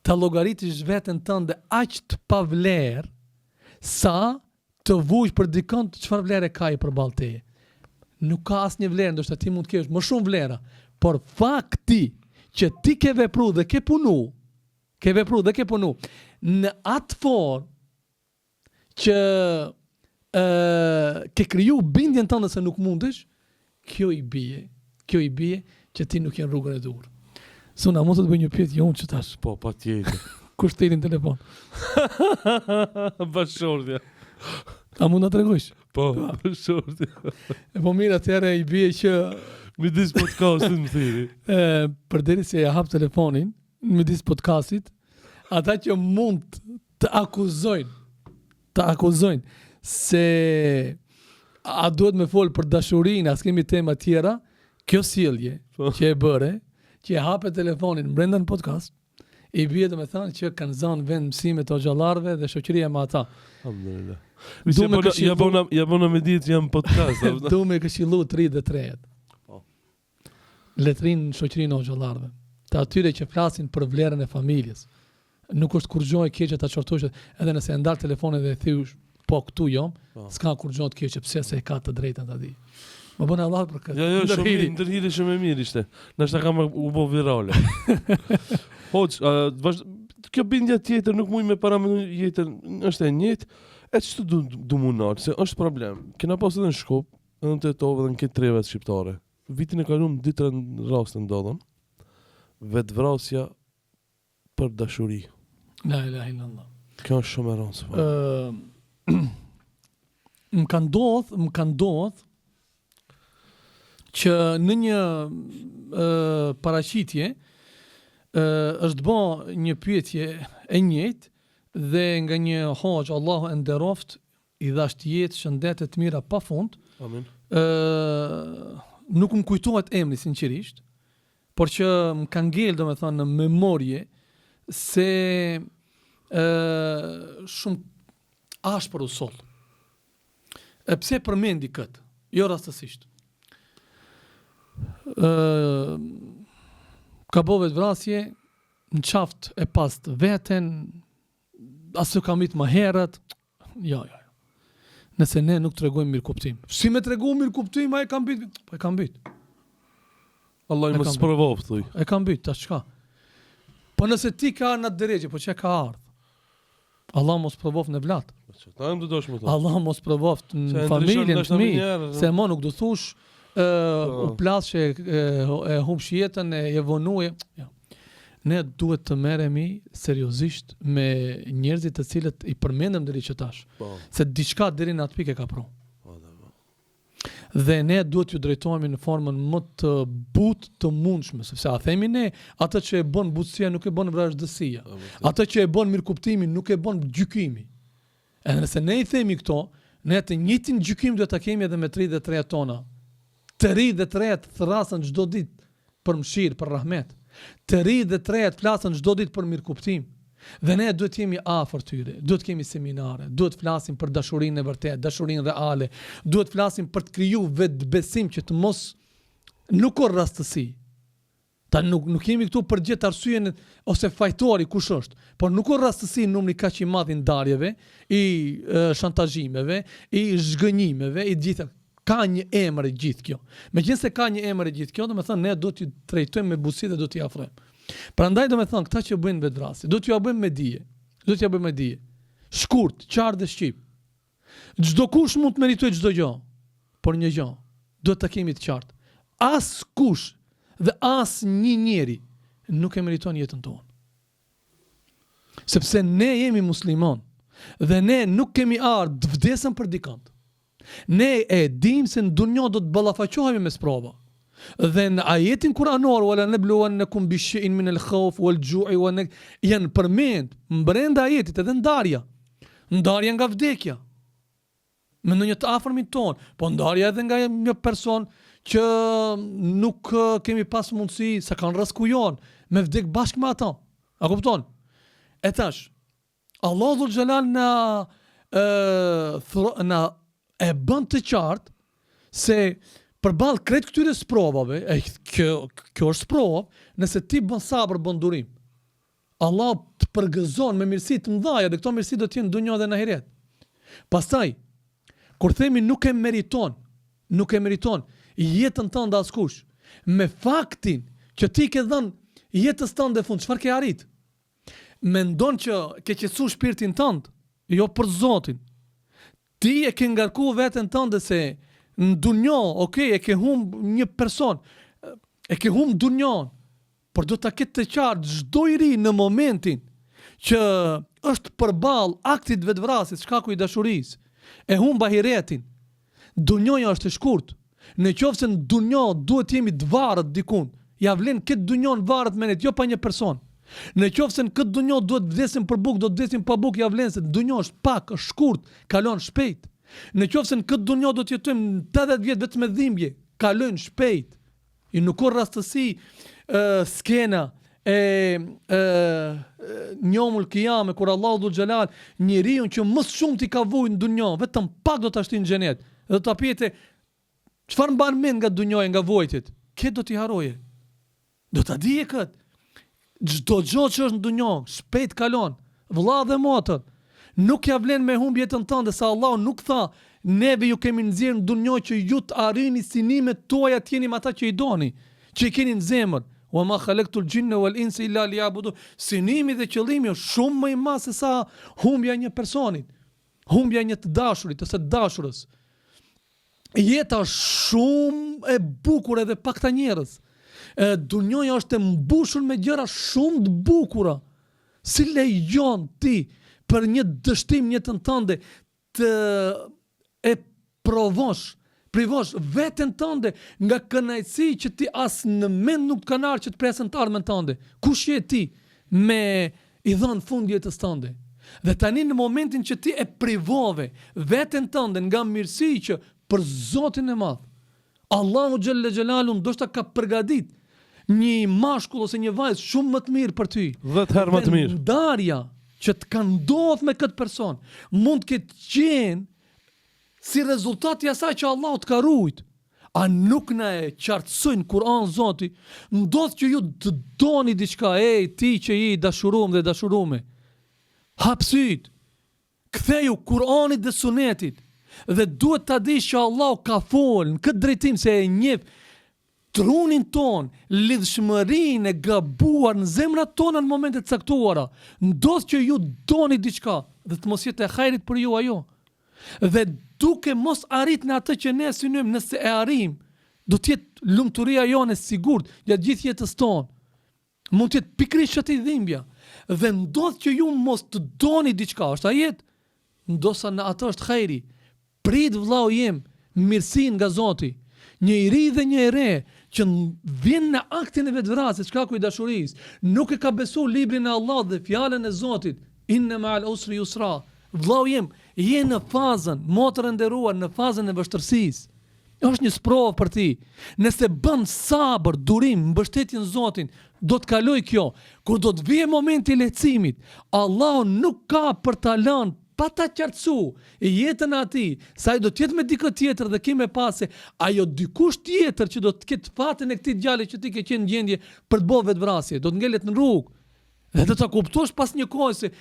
C: ta llogaritish veten tënde aq të pavlerë sa të vuj për dikon çfarë vlerë ka i përballë teje? Nuk ka asnjë vlerë, ndoshta ti mund të kesh më shumë vlera, por fakti që ti ke vepruar dhe ke punu në atë formë që ke kriju bindjen tënde se nuk mundesh, kjo i bie që ti nuk jenë rrugën e dur. Suna, mund të të bëj një pyetje unë që tash?
B: Po, patjetër.
C: Kush t'elin telefon?
B: Bashkëshortja.
C: A mund na tregosh?
B: Po, bashkëshortja.
C: Po mirë, atëherë i bie që
B: midis podcastit më thiri.
C: Përderisa ja hap telefonin midis podcastit, ata që mund të akuzojnë se a duhet me fol për dashurinë, as kemi tema tjera, kjo sjellje që e bëre, që e hape telefonin brenda në podcast, i bie domethënë që kanë zënë vend mësime të xhallarëve dhe shoqëria me ata.
B: Alhamdulillah. Ja bona me ditë jam podcast.
C: Du me këshillu 33. Po. Letrin në shoqërinë e xhallarëve. Të atyre që flasin për vlerën e familjes. Nuk është kur gjë e keqe ta çortosh, edhe nëse e ndal telefonin dhe e thysh, po këtu jom, s'ka kur gjë të keqe, pse se e ka të drejtën ta di. Më bën Allah për këtë.
B: Jo, ndërhiri shumë e mirë ishte. Nashta kam u bë virale. Hoc, kjo bindja tjetër nuk muj me paramendu jetën, është e njëjtë, e ç'të du munar, se është problem. Kena pas edhe në Shkup, edhe në Tetov edhe në këtë trevet shqiptare. Vitin e kaluar 2-3 raste ndodhen. Vetvrasja për dashuri.
C: La ilaha illallah.
B: Kjo është shumë e rëndësishme.
C: Më ka ndodhur që në një paraqitje është bë një pyetje e njëjtë dhe nga një hoxh, Allahu e nderoft, i dhash jetë, shëndete të mira pafund.
B: Amin.
C: Nuk më kujtohet emri sinqerisht, por që më ka ngel domethënë në memorje se shumë ashpër u soll. Pse përmendi këtë? Jo rastësisht. Ka bo vetvrasje, në qaft e pas të veten, asë kam itë më herët, jo. Nëse ne nuk tregojmë mirë kuptim. Si me tregu mirë kuptim, a e kam byt? Po e kam byt.
B: Allah i më sprovov, thuj.
C: E kam byt, tash çka? Po nëse ti ka në atë drejtë, po çe ka ardh? Allah mos provov në vlat.
B: Ta më të dosh më thonë.
C: Allah mos provov në familjen të mi, se mo nuk do thush u plas që e humsh jetën, e vonuje. Ja. Ne duhet të merremi seriozisht me njerëzit të cilët i përmendëm deri që tash. Se diçka deri në atë pikë ka pru. Dhe ne duhet ju drejtohemi në formën më të butë të mundshme, sepse a themi ne, atë që e bën butësia nuk e bën vrazhdësia. Atë që e bën mirëkuptimi nuk e bën gjykimi. Edhe nëse ne i themi këto, ne të njëjtin gjykim duhet ta kemi edhe me 33 tona. Të ri dhe të reja thrasën çdo ditë për mëshirë, për rahmet. Të ri dhe të reja flasën çdo ditë për mirëkuptim. Dhe ne duhet jemi afër tyre, duhet kemi seminare, duhet flasim për dashurinë e vërtetë, dashurinë reale, duhet flasim për të krijuar vetbesim që të mos nuk ka rastësi. Ta nuk jemi këtu për gjithë arsyeën ose fajtori kush është, por nuk ka rastësi numri kaq i madh i ndarjeve, i shantazhimeve, i zhgënjimeve, i gjitha. Ka një emër e gjithë kjo. Megjithëse ka një emër e gjithë kjo, domethënë ne do t'i trajtojmë me butësi dhe do t'i afrojmë. Prandaj domethënë këta që bëjnë vetvrasje, do t'ju ja bëjmë me dije. Do t'ja bëjmë me dije. Shkurt, qartë dhe shqip. Çdo kush mund të meritojë çdo gjë, por një gjë, duhet ta kemi të qartë. As kush dhe as një njeri nuk e meriton jetën tonë. Sepse ne jemi musliman dhe ne nuk kemi ardhur të vdesëm për dikant. Ne e dim se në dunjë do të ballafaqohemi me sprova. Dhe në ajetin kuranor wala nabluwannakum bishay'in min al-khawf wal-ju'i janë përmend brenda ajetit edhe ndarja. Ndarja nga vdekja. Me ndonjë të afërmit ton, po ndarja edhe nga një person që nuk kemi pas mundësi sa kanë rrezikujon me vdek bashkë me ata. A kupton? E tash, Allahu dhul xhelal na e bën të qartë se përballë krejt këtyre sprovave, kjo është sprovë, nëse ti bën sabër, bën durim. Allah të përgëzon me mirësi të mëdha dhe këto mirësi do të jenë në dunjë dhe në ahiret. Pastaj, kur themi nuk e meriton jetën tënde askush, me faktin që ti ke dhënë jetës tënde fund, çfarë ke arrit? Mendon që ke qetësuar shpirtin tënd, jo për Zotin. Ti e ke ngarku veten tënde se në dunjë, okay, e ke humb një person, e ke humb dunjën, por do ta ketë të qartë çdo i ri në momentin që është përballë aktit vetvrasjes, shkaku i dashurisë, e humb ahiretin. Dunjoja është e shkurtë. Në qoftë se në dunjë duhet jemi të varët dikun, ja vlen këtë dunjën varët me ne, jo pa një person. Në qoftë se në këtë dunjë duhet vdesim për bukë, do të vdesim pa bukë, ja vlen se dunjë është pak, është shkurt, kalon shpejt. Në qoftë se në këtë dunjë do të jetojmë 80 vjet vetëm me dhimbje, kalojnë shpejt. I nuk ka rastësi skena njomul kiyame kur Allahu dhul xhelal njeriu që më shumë ti ka vujë në dunjë, vetëm pak do ta shtin në xhenet. Dhe ta pyete çfarë mban mend nga dunjoja, nga vojtit? Kë do t'i haroje? Do ta dije kët. Çdo gjë që është në dunjë, shpejt kalon. Vëlla dhe motër, nuk ja vlen me humb jetën tënde, se Allah nuk tha neve ju kemi nxjerrë në dunjë që ju të arrini sinimet tuaja të jeni me ata që i doni, që i keni në zemër. Wa ma khalaqtul jinna wal insa illa liya'budun. Sinimi dhe qëllimi është shumë më i madh se sa humbja e një personi, humbja e një të dashurit ose të dashurës. Jeta është shumë e bukur edhe pak ta njerëz. Dunjoja është e mbushur me gjëra shumë të bukura. Si lejon ti për një dështim jetën tënde të e provosh privosh veten tënde nga kënaqësi që ti as në mend nuk të kanë ardhur që të presën të ardhmen tënde. Kush je ti me i dhënë fund jetës tënde? Dhe tani në momentin që ti e privove veten tënde nga mirësi që për Zotin e Madh, Allahu xhalla xhelalu ndoshta ka përgatit një mashkull ose një vajzë shumë më të mirë për ty.
B: 10 herë më të mirë.
C: Dhe ndarja që të ka ndodhur me këtë person mund të ketë qenë si rezultat i asaj që Allahu të ka ruajt. A nuk na e qartësojnë Kur'an Zoti, ndodh që ju të doni diçka, ti që i dashurum dhe dashurume. Hap syt. Ktheju Kur'anit dhe Sunetit. Dhe duhet ta dish që Allahu ka folë në këtë drejtim se e njeh trunin ton, lidhshmërinë e gabuar në zemrat tona në momente të caktuara. Ndodh që ju doni diçka dhe të mos jetë e hajrit për ju ajo. Dhe duke mos arrit në atë që ne synojmë, nëse e arrim, do të jetë lumturia jone sigurt gjatë gjithë jetës tonë. Mund të jetë pikërisht atë dhimbja. Dhe ndodh që ju mos të doni diçka, është ajet, ndosa në atë është hajri. Prit vllau jem mirësinë nga Zoti. Një i ri dhe një i re që vjen në aktin e vetvrasjes, shkaku i dashurisë, nuk e ka besuar librin e Allahut dhe fjalën e Zotit, inna ma'al usri yusra. Vllau jem, je në fazën, motër e nderuar, në fazën e vështirësisë. Është një sprovë për ti. Nëse bën sabër, durim, mbështetjen Zotin, do të kaloj kjo. Kur do të vijë momenti i lehtësimit, Allahu nuk ka për ta lënë pa ta qartësu jetën e atij, sa ai do të jetë me dikë tjetër dhe kimë pas se ajo dikush tjetër që do të ketë fatin e këtij djali që ti ke qenë në gjendje për të bërë vetvrasje, do të ngelet në rrugë. Dhe do ta kuptosh pas një kohe se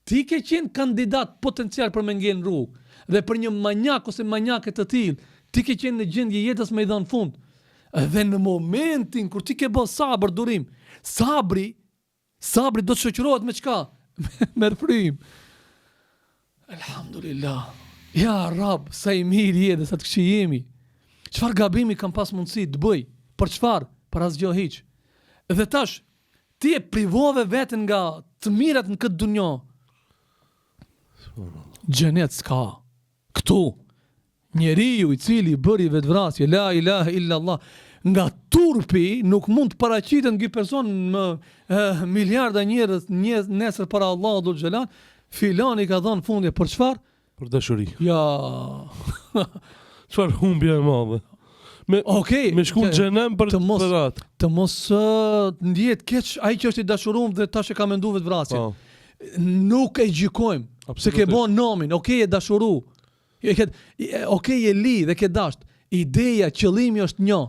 C: ti ke qenë kandidat potencial për me ngel në rrugë. Dhe për një manjak ose manjake të tillë, ti ke qenë në gjendje jetës me i dhënë fund. Dhe në momentin kur ti ke bërë sabër, durim, sabri do të shoqërohet me çka? Me frym. Elhamdulillah. Ja Rab, sa i mirë je dhe sa të këqij jemi. Çfarë gabimi kam pas mundësi të bëj? Për çfarë? Për asgjë hiç. Dhe tash ti e privove veten nga të mirat në këtë dunjë. Xhenet s'ka. Këtu njeriu i cili bëri vetvrasje, la ilaha illa Allah, nga turpi nuk mund të paraqiten ky person më miliarda njerëz nesër para Allahut dhul xhelal. Filani ka dhënë fundje për çfarë?
B: Për dashuri.
C: Ja.
B: Çfarë humbje e madhe. Me shku në xhenem për atë.
C: Të mos ndihet keq ai që është i dashuruar dhe tash e ka menduar vetvrasjen. Nuk e gjykojmë. Se ke bën nomin, e dashuru. E li dhe ke dasht. Ideja, qëllimi është një.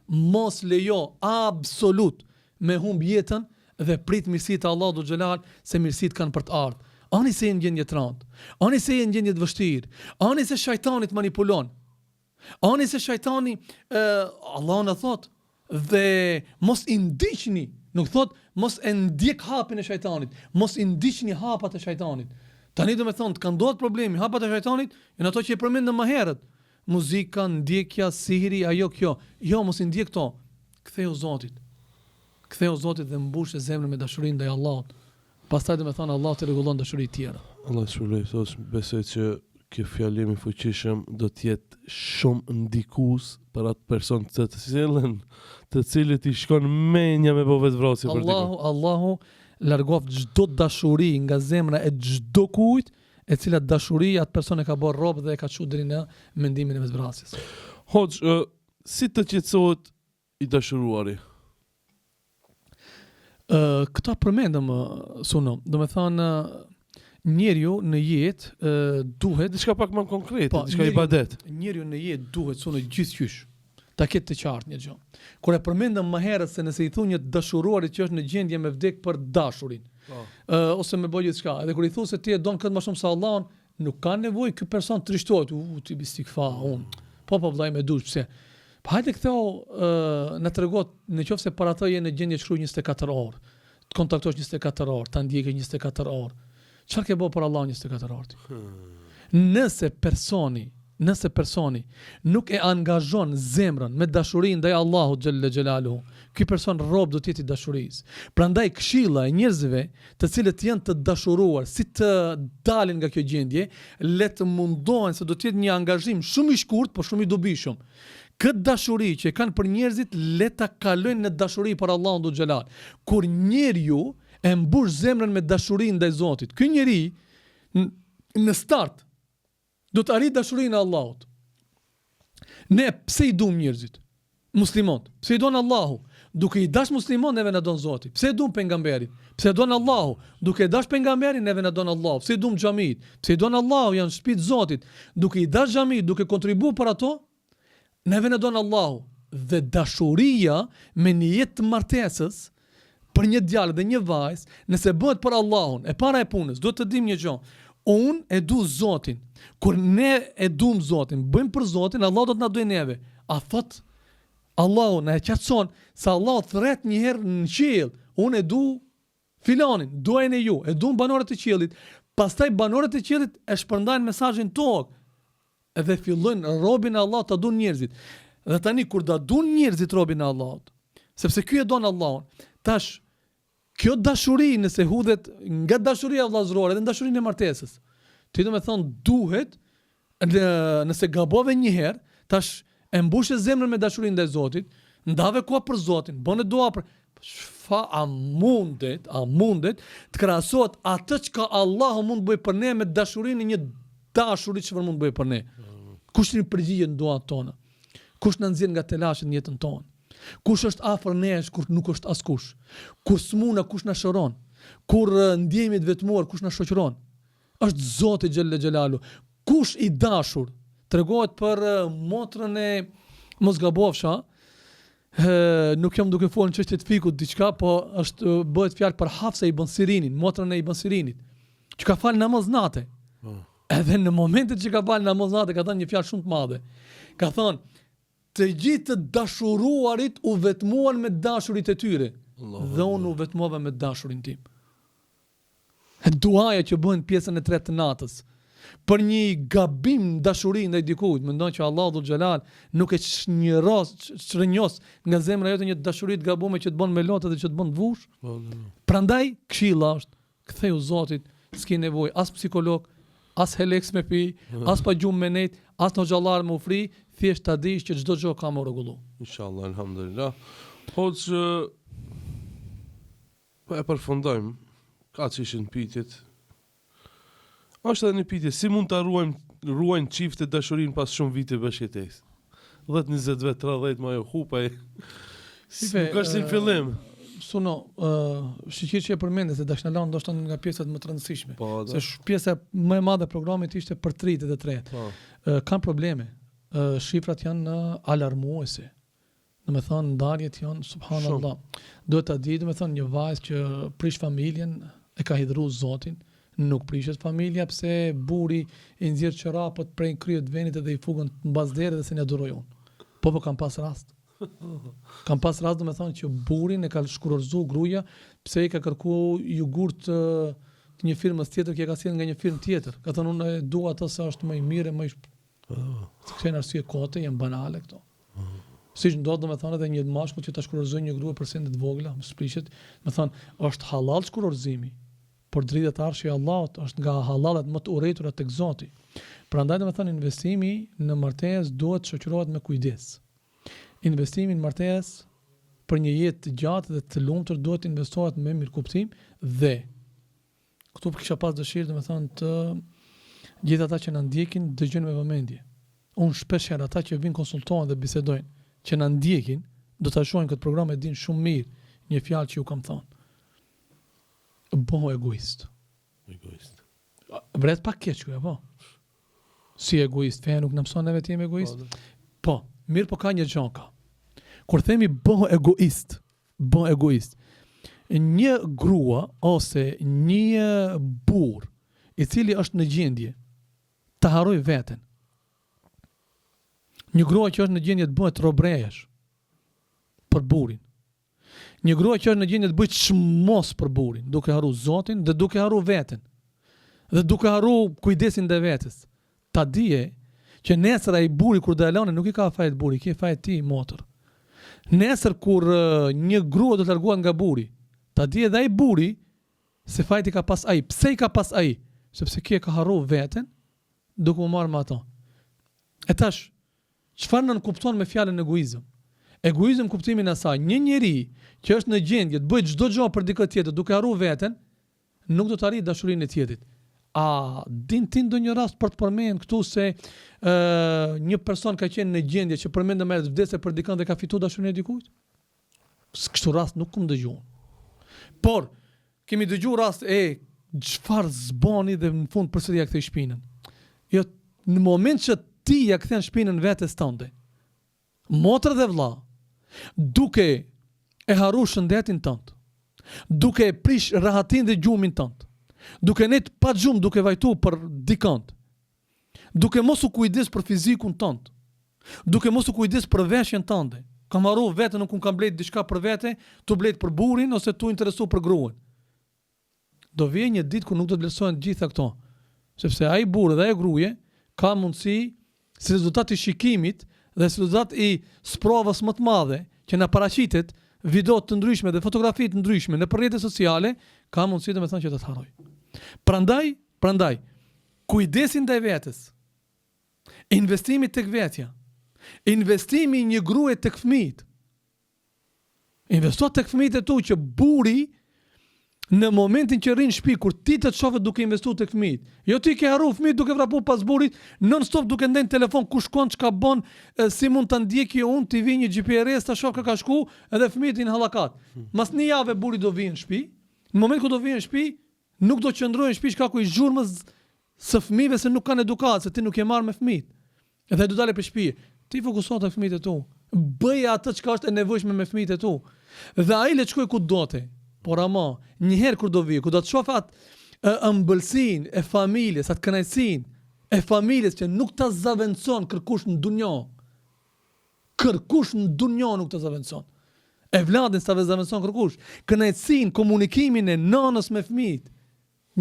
C: Mos lejo absolut me humb jetën dhe prit mirësitë e Allahut xhelal, se mirësitë kanë për të ardhur. Ani se në gjendje të rëndë, ani se në gjendje të vështirë, ani se shajtani të manipulon, ani se shajtani, Allah në thot, dhe mos i ndiqni, nuk thot, mos e ndjek hapin e shajtanit, mos i ndiqni hapat e shajtanit. Tani do me thonë, të kanë ndodhur problemi, hapat e shajtanit, në ato që i përmendëm më herët, muzika, ndjekja, sihri, ajo kjo, jo, mos i ndjek to, ktheu Zotit dhe mbush e zemrën me dashurinë ndaj Allahut. Pastaj do me thonë Allah të rregullon dashuritë tjera.
B: Allah shpëlbej, besoj që kjo fjalim i fuqishëm do të jetë shumë ndikues për atë person të cilit i shkon menja me bëvë vetvrasje për dikun.
C: Allahu largoft çdo dashuri nga zemra e çdo kujt e cila dashuri atë person e ka bërë rob dhe e ka çu deri në mendimin e vetvrasjes.
B: Hoxh, si të qetësohet i dashuruari?
C: Këta përmendëm suno, do me thënë njeriu në jetë duhet
B: diçka pak më konkrete, diçka ibadet.
C: Njeriu në jetë duhet suno gjithçysh ta ketë të qartë një gjë. Kur e përmendëm më herët se nëse i thu një dashuruarit që është në gjendje me vdek për dashurin, ose me bëj diçka, edhe kur i thu se ti e don këtë më shumë se Allahun, nuk ka nevojë ky person të rishtohet, ti bistikfa unë. Po vllai më dush pse. Hajde këtheu në tregot në qoftë se para të je në gjendje shkruaj 24 orë, të kontaktosh 24 orë, ta ndjekë 24 orë. Çfarë ke bëu për Allah 24 orë? Nëse personi nëse personi nuk e angazhon zemrën me dashurinë ndaj Allahut xhalla xhelaluhu, ky person rob do të jetë i dashurisë. Prandaj këshilla e njerëzve të cilët janë të dashuruar, si të dalin nga kjo gjendje, le të mundohen se do të jetë një angazhim shumë i shkurt, por shumë i dobishëm. Këtë dashuri që kanë për njerëzit, le ta kalojnë në dashuri për Allahun do xhelal. Kur njeriu e mbush zemrën me dashuri ndaj Zotit, ky njeri në start do të arrit dashurinë e Allahut. Ne pse i duam njerëzit? Muslimanët. Pse i don Allahu? Duke i dash musliman neve na don Zoti. Pse e duam pejgamberin? Pse e don Allahu? Duke i dash pejgamberin neve na don Allahu. Pse i duam xhamit? Pse i don Allahu? Janë shtëpitë e Zotit. Duke i dash xhamit, duke kontribuar për ato, neve na don Allahu. Dhe dashuria me një jetë të martesës për një djalë dhe një vajzë, nëse bëhet për Allahun, e para e punës, duhet të dim një gjë. Unë e du Zotin. Kur ne e duam Zotin, bëjmë për Zotin, Allah do të na dojë neve. A thot Allahu na e qetëson se Allah thret një herë në qiell, unë e du filanin, duajnë e ju, e du banorët e qiellit. Pastaj banorët e qiellit e shpërndajnë mesazhin tokë. Edhe fillojnë robin e Allahut ta duan njerëzit. Dhe tani kur da duan njerëzit robin e Allahut, sepse ky e don Allahun, tash kjo dashuri nëse hudhet nga dashuria vllazërore dhe dashurinë e martesës. Ti do të thonë duhet nëse gabove një herë, tash e mbushe zemrën me dashurinë ndaj Zotit, ndave kohë për Zotin, bëne dua për a mundet të krahasohet atë që Allahu mund bëj për ne me dashurinë e një dashuri që mund bëj për ne. Kush i përgjigjet në duat tona? Kush na nxjerr nga telashet në jetën tonë? Kush është afër nesh kur nuk është askush? Kur smuna kush na shëron? Kur ndjehemi të vetmuar kush na shoqëron? Është Zoti xhelle xhelalu. Kush i dashur tregohet për motrën e mos gabofsha. Nuk jam duke folur në çështje të fikut diçka, po është bëhet fjalë për Hafsa ibn Sirinin, motrën e ibn Sirinit, që ka falë namaz natë. Edhe në momentet që ka falë namaz natë ka thënë një fjalë shumë të madhe. Ka thënë të gjithë të dashuruarit u vetmuan me dashurit e tyre. Dhe unë u vetmova me dashurin tim. Duaja që bëhen pjesën e tretë të natës. Për një gabim dashuri ndaj dikujt, mendon që Allahu dhul xhelal nuk e çrënjos nga zemra jote një dashuri të gabuar që të bën me lotë dhe që të bën të vush. Prandaj këshilla është, ktheu Zotit, s'ke nevojë as psikolog, as Heleks me pi, as pa gjumë me net, as në xhallar me ufri, thjesht ta dish që çdo gjë ka më rregullu.
B: Inshallah, alhamdulillah. Hoxh, e përfundojmë. Ka që ishin pyetjet. Është edhe një pyetje, si mund ta ruajnë çiftet dashurinë pas shumë vite bashkëtesë? 10, 20 vjet, 30 më ajo hupaj. Nuk është si në fillim.
C: Suno, shiqir që e përmende se dashnalon ndoshta nga pjesët më të rëndësishme. Se pjesa më e madhe e programit ishte për 33. Kanë probleme. Shifrat janë alarmuese. Do me thonë ndarjet janë subhanallah. Duhet ta di, do me thonë një vajzë që prish familjen e ka hidhur Zotin, nuk prishet familja pse buri i nxjerr çorapët prej kryet venit dhe i fugën mbas derë dhe se ne durojun. Po kam pas rast. Kam pas rast, do me thonë që burin e ka shkurorzu gruaja pse i ka kërku jogurt të një firmës tjetër që e ka sjell nga një firmë tjetër. Ka thënë unë e dua atë se është më i mirë, më i këto arsye kote janë banale këto. Siç ndodh, do me thonë edhe një mashkull që ta shkurorzojë një grua për sende të vogla, mos prishet, do thonë është halal shkurorzimi. Por drejtat e arshit e Allahut është nga halalet më të urrëtura tek Zoti. Prandaj do të thonë investimi në martesë duhet të shoqërohet me kujdes. Investimi në martesë për një jetë të gjatë dhe të lumtur duhet të investohet me mirëkuptim dhe këtu kisha pas dëshirë do të thonë të gjithë ata që na ndjekin dëgjojnë me vëmendje. Unë shpesh herë ata që vinë konsultohen dhe bisedojnë, që na ndjekin, do ta shohin këtë program e din shumë mirë një fjalë që ju kam thënë. Bëhu egoist.
B: Egoist.
C: Vret pak keq kjo, po. Si egoist, feja nuk na mëson neve të jemi egoist. Po, mirë, po ka një gjë ka. Kur themi bëhu egoist, një grua ose një burr i cili është në gjendje të harroj veten. Një grua që është në gjendje të bëhet robresh për burrin. Një grua që është në gjendje të bëjë çmos për burrin, duke harru Zotin dhe duke harru veten. Dhe duke harru kujdesin ndaj vetes. Ta dije që nesër ai buri kur dalon nuk i ka fajt buri, ki fajt ti motor. Nesër kur një grua do të largohet nga buri, ta di edhe ai buri se fajti ka pas ai. Pse i ka pas ai? Sepse ki e ka harru veten duke u marrë me ato. E tash, çfarë nën kupton me fjalën egoizëm? Egoizëm kuptimin e saj, një njeri që është në gjendje të bëjë çdo gjë për dikë tjetër duke harru veten, nuk do të arrijë dashurinë e tjetrit. A din ti ndonjë rast për të përmend këtu se një person ka qenë në gjendje që përmendë me vdesje për dikën dhe ka fituar dashurinë e dikujt? Kështu rast nuk kam dëgjuar. Por kemi dëgjuar rast çfarë zbani dhe në fund përsëri ja kthej shpinën. Jo, në moment që ti ja kthen shpinën vetes tënde, motër dhe vëlla, duke e harru shëndetin tënd, duke e prish rahatin dhe gjumin tënd, duke net pa gjumë duke vajtu për dikant, duke mos u kujdes për fizikun tënd, duke mos u kujdes për veshjen tënde, kam harru veten, nuk kam blet diçka për vete, tu blet për burin ose tu interesu për gruan. Do vjen një ditë ku nuk do të vlerësohen gjitha këto, sepse ai burr dhe ai gruaje ka mundësi si rezultat i shikimit dhe si rezultat i sprovës më të madhe që na paraqitet video të ndryshme dhe fotografi të ndryshme në rrjetet sociale, ka mundësi domethënë që të harroj. Prandaj, kujdesin ndaj vetes. Investimi tek vetja. Investimi një gruaje tek fëmijët. Investo tek fëmijët e tu që buri në momentin që rrin në shtëpi kur ti të shohë duke investuar tek fëmijët. Jo ti ke harru fëmijët duke vrapu pas burit, non stop duke ndën telefon ku shkon, çka bën, si mund ta ndjeki unë, ti vi një GPS ta shoh ka shku, edhe fëmijët në hallakat. Mas një javë buri do vinë në shtëpi. Në moment ku do vinë në shtëpi, nuk do qëndrojnë në shtëpi shkaku i zhurmës së fëmijëve se nuk kanë edukatë, se ti nuk je marrë me fëmijët. Edhe do dalë për shtëpi. Ti fokuso te fëmijët e tu. Bëj atë çka është e nevojshme me fëmijët e tu. Dhe ai le të shkojë ku do të. Por ama, njëherë kur do vijë, ku do të shoh atë ëmbëlsinë e familjes, atë kënaqësinë e familjes që nuk ta zaventson kërkush në dunjë. Kërkush në dunjë nuk ta zaventson. E vladin sa zaventson kërkush. Kënaqësinë, komunikimin e nënës me fëmijët.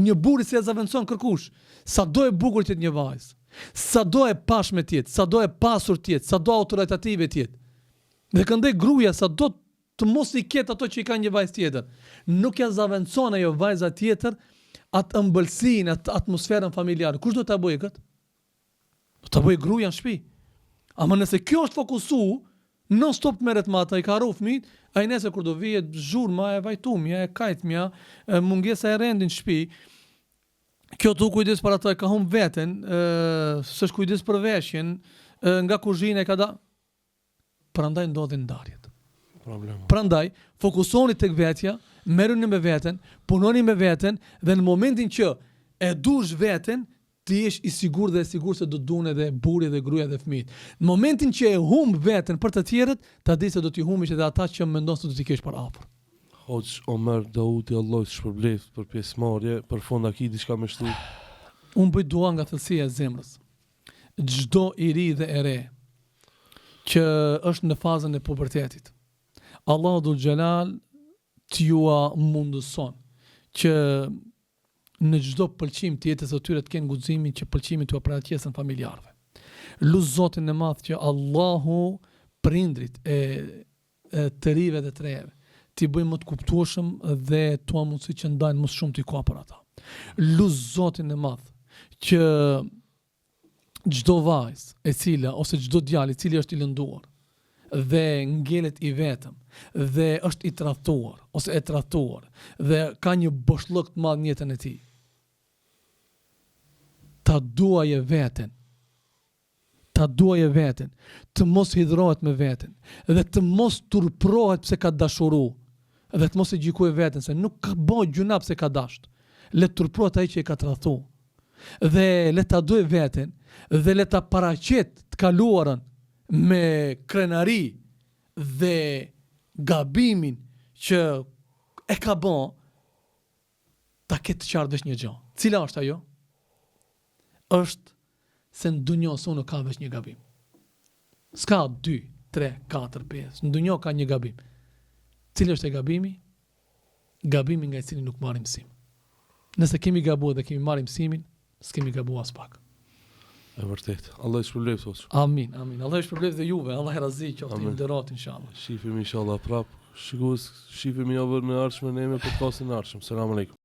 C: Një burr si e zaventson kërkush. Sa do e bukur të jetë një vajzë, sa do e pashme të jetë, sa do e pasur të jetë, sa do autoritative të jetë. Dhe këndej gruaja sa do të mos i ketë ato që i ka një vajzë tjetër. Nuk ja zaventson ajo vajza tjetër atë ëmbëlsinë, atë atmosferën familjare. Kush do ta bëjë këtë? Do ta bëjë gruaja në shtëpi. Ama nëse kjo është fokusu, non stop merret me ata, i ka harru fëmijët, ai nëse kur do vihet zhurma e vajtumja, e kajtmja, mungesa e rendit në shtëpi, kjo tu kujdes për ata, ka humb veten, s'është kujdes për veshjen, nga kuzhina e ka da. Prandaj ndodhin ndarjet. Prandaj, fokusoni tek vetja, merruni me veten, punoni me veten dhe në momentin që e dush veten, ti jesh i sigurt dhe e sigurt se do të duan edhe burri dhe gruaja dhe fëmijët. Në momentin që e humb veten për të tjerët, ta di se do t'i humbish edhe ata që mendon se do t'i kesh për afër.
B: Hoq Omer Dauti, Allah të shpërbleft për pjesëmarrje, për fond a ki diçka më shtu?
C: Unë bëj dua nga thellësia e zemrës. Çdo i ri dhe e re që është në fazën e pubertetit, Allahu Dhul Gjelal t'jua mundëson që në çdo pëlqim të jetës së tyre të kenë guximin që pëlqimin t'u paraqesën familjarëve. Lut Zotin e Madh që Allahu prindrit e të rive dhe të rejeve t'i bëjmë më të kuptueshëm dhe t'ua mundësi që ndajnë më shumë t'i ka për ata. Lut Zotin e Madh që çdo vajzë e cila ose çdo djalë i cili është i lënduar dhe ngelet i vetëm dhe është i tradhtuar ose e tradhtuar dhe ka një boshllëk të madh në jetën e tij, ta duaje veten, të mos hidhrohet me veten dhe të mos turprohet pse ka dashuru dhe të mos e gjykojë veten se nuk ka bëj gjuna pse ka dasht. Le të turprohet ai që e ka tradhtuar dhe le ta duaj veten dhe le ta paraqet të kaluarën me krenari dhe gabimin që e ka bën, ta ketë qartë veç një gjë. Cila është ajo? Është se në dunjë unë ka veç një gabim. S'ka 2, 3, 4, 5. Në dunjë ka një gabim. Cili është e gabimi? Gabimi nga i cili nuk marrim mësim. Nëse kemi gabuar dhe kemi marrim mësimin, s'kemi gabuar as pak.
B: E vërtet. Allah i shpërblet hoxh.
C: Amin, amin. Allah ju shpërblet dhe juve, Allah e razi qoftë
B: Amin.
C: i nderat inshallah.
B: Shifemi inshallah prap. Shikoj, shifemi javën e ardhshme ne me podcastin e ardhshëm. Selam aleikum.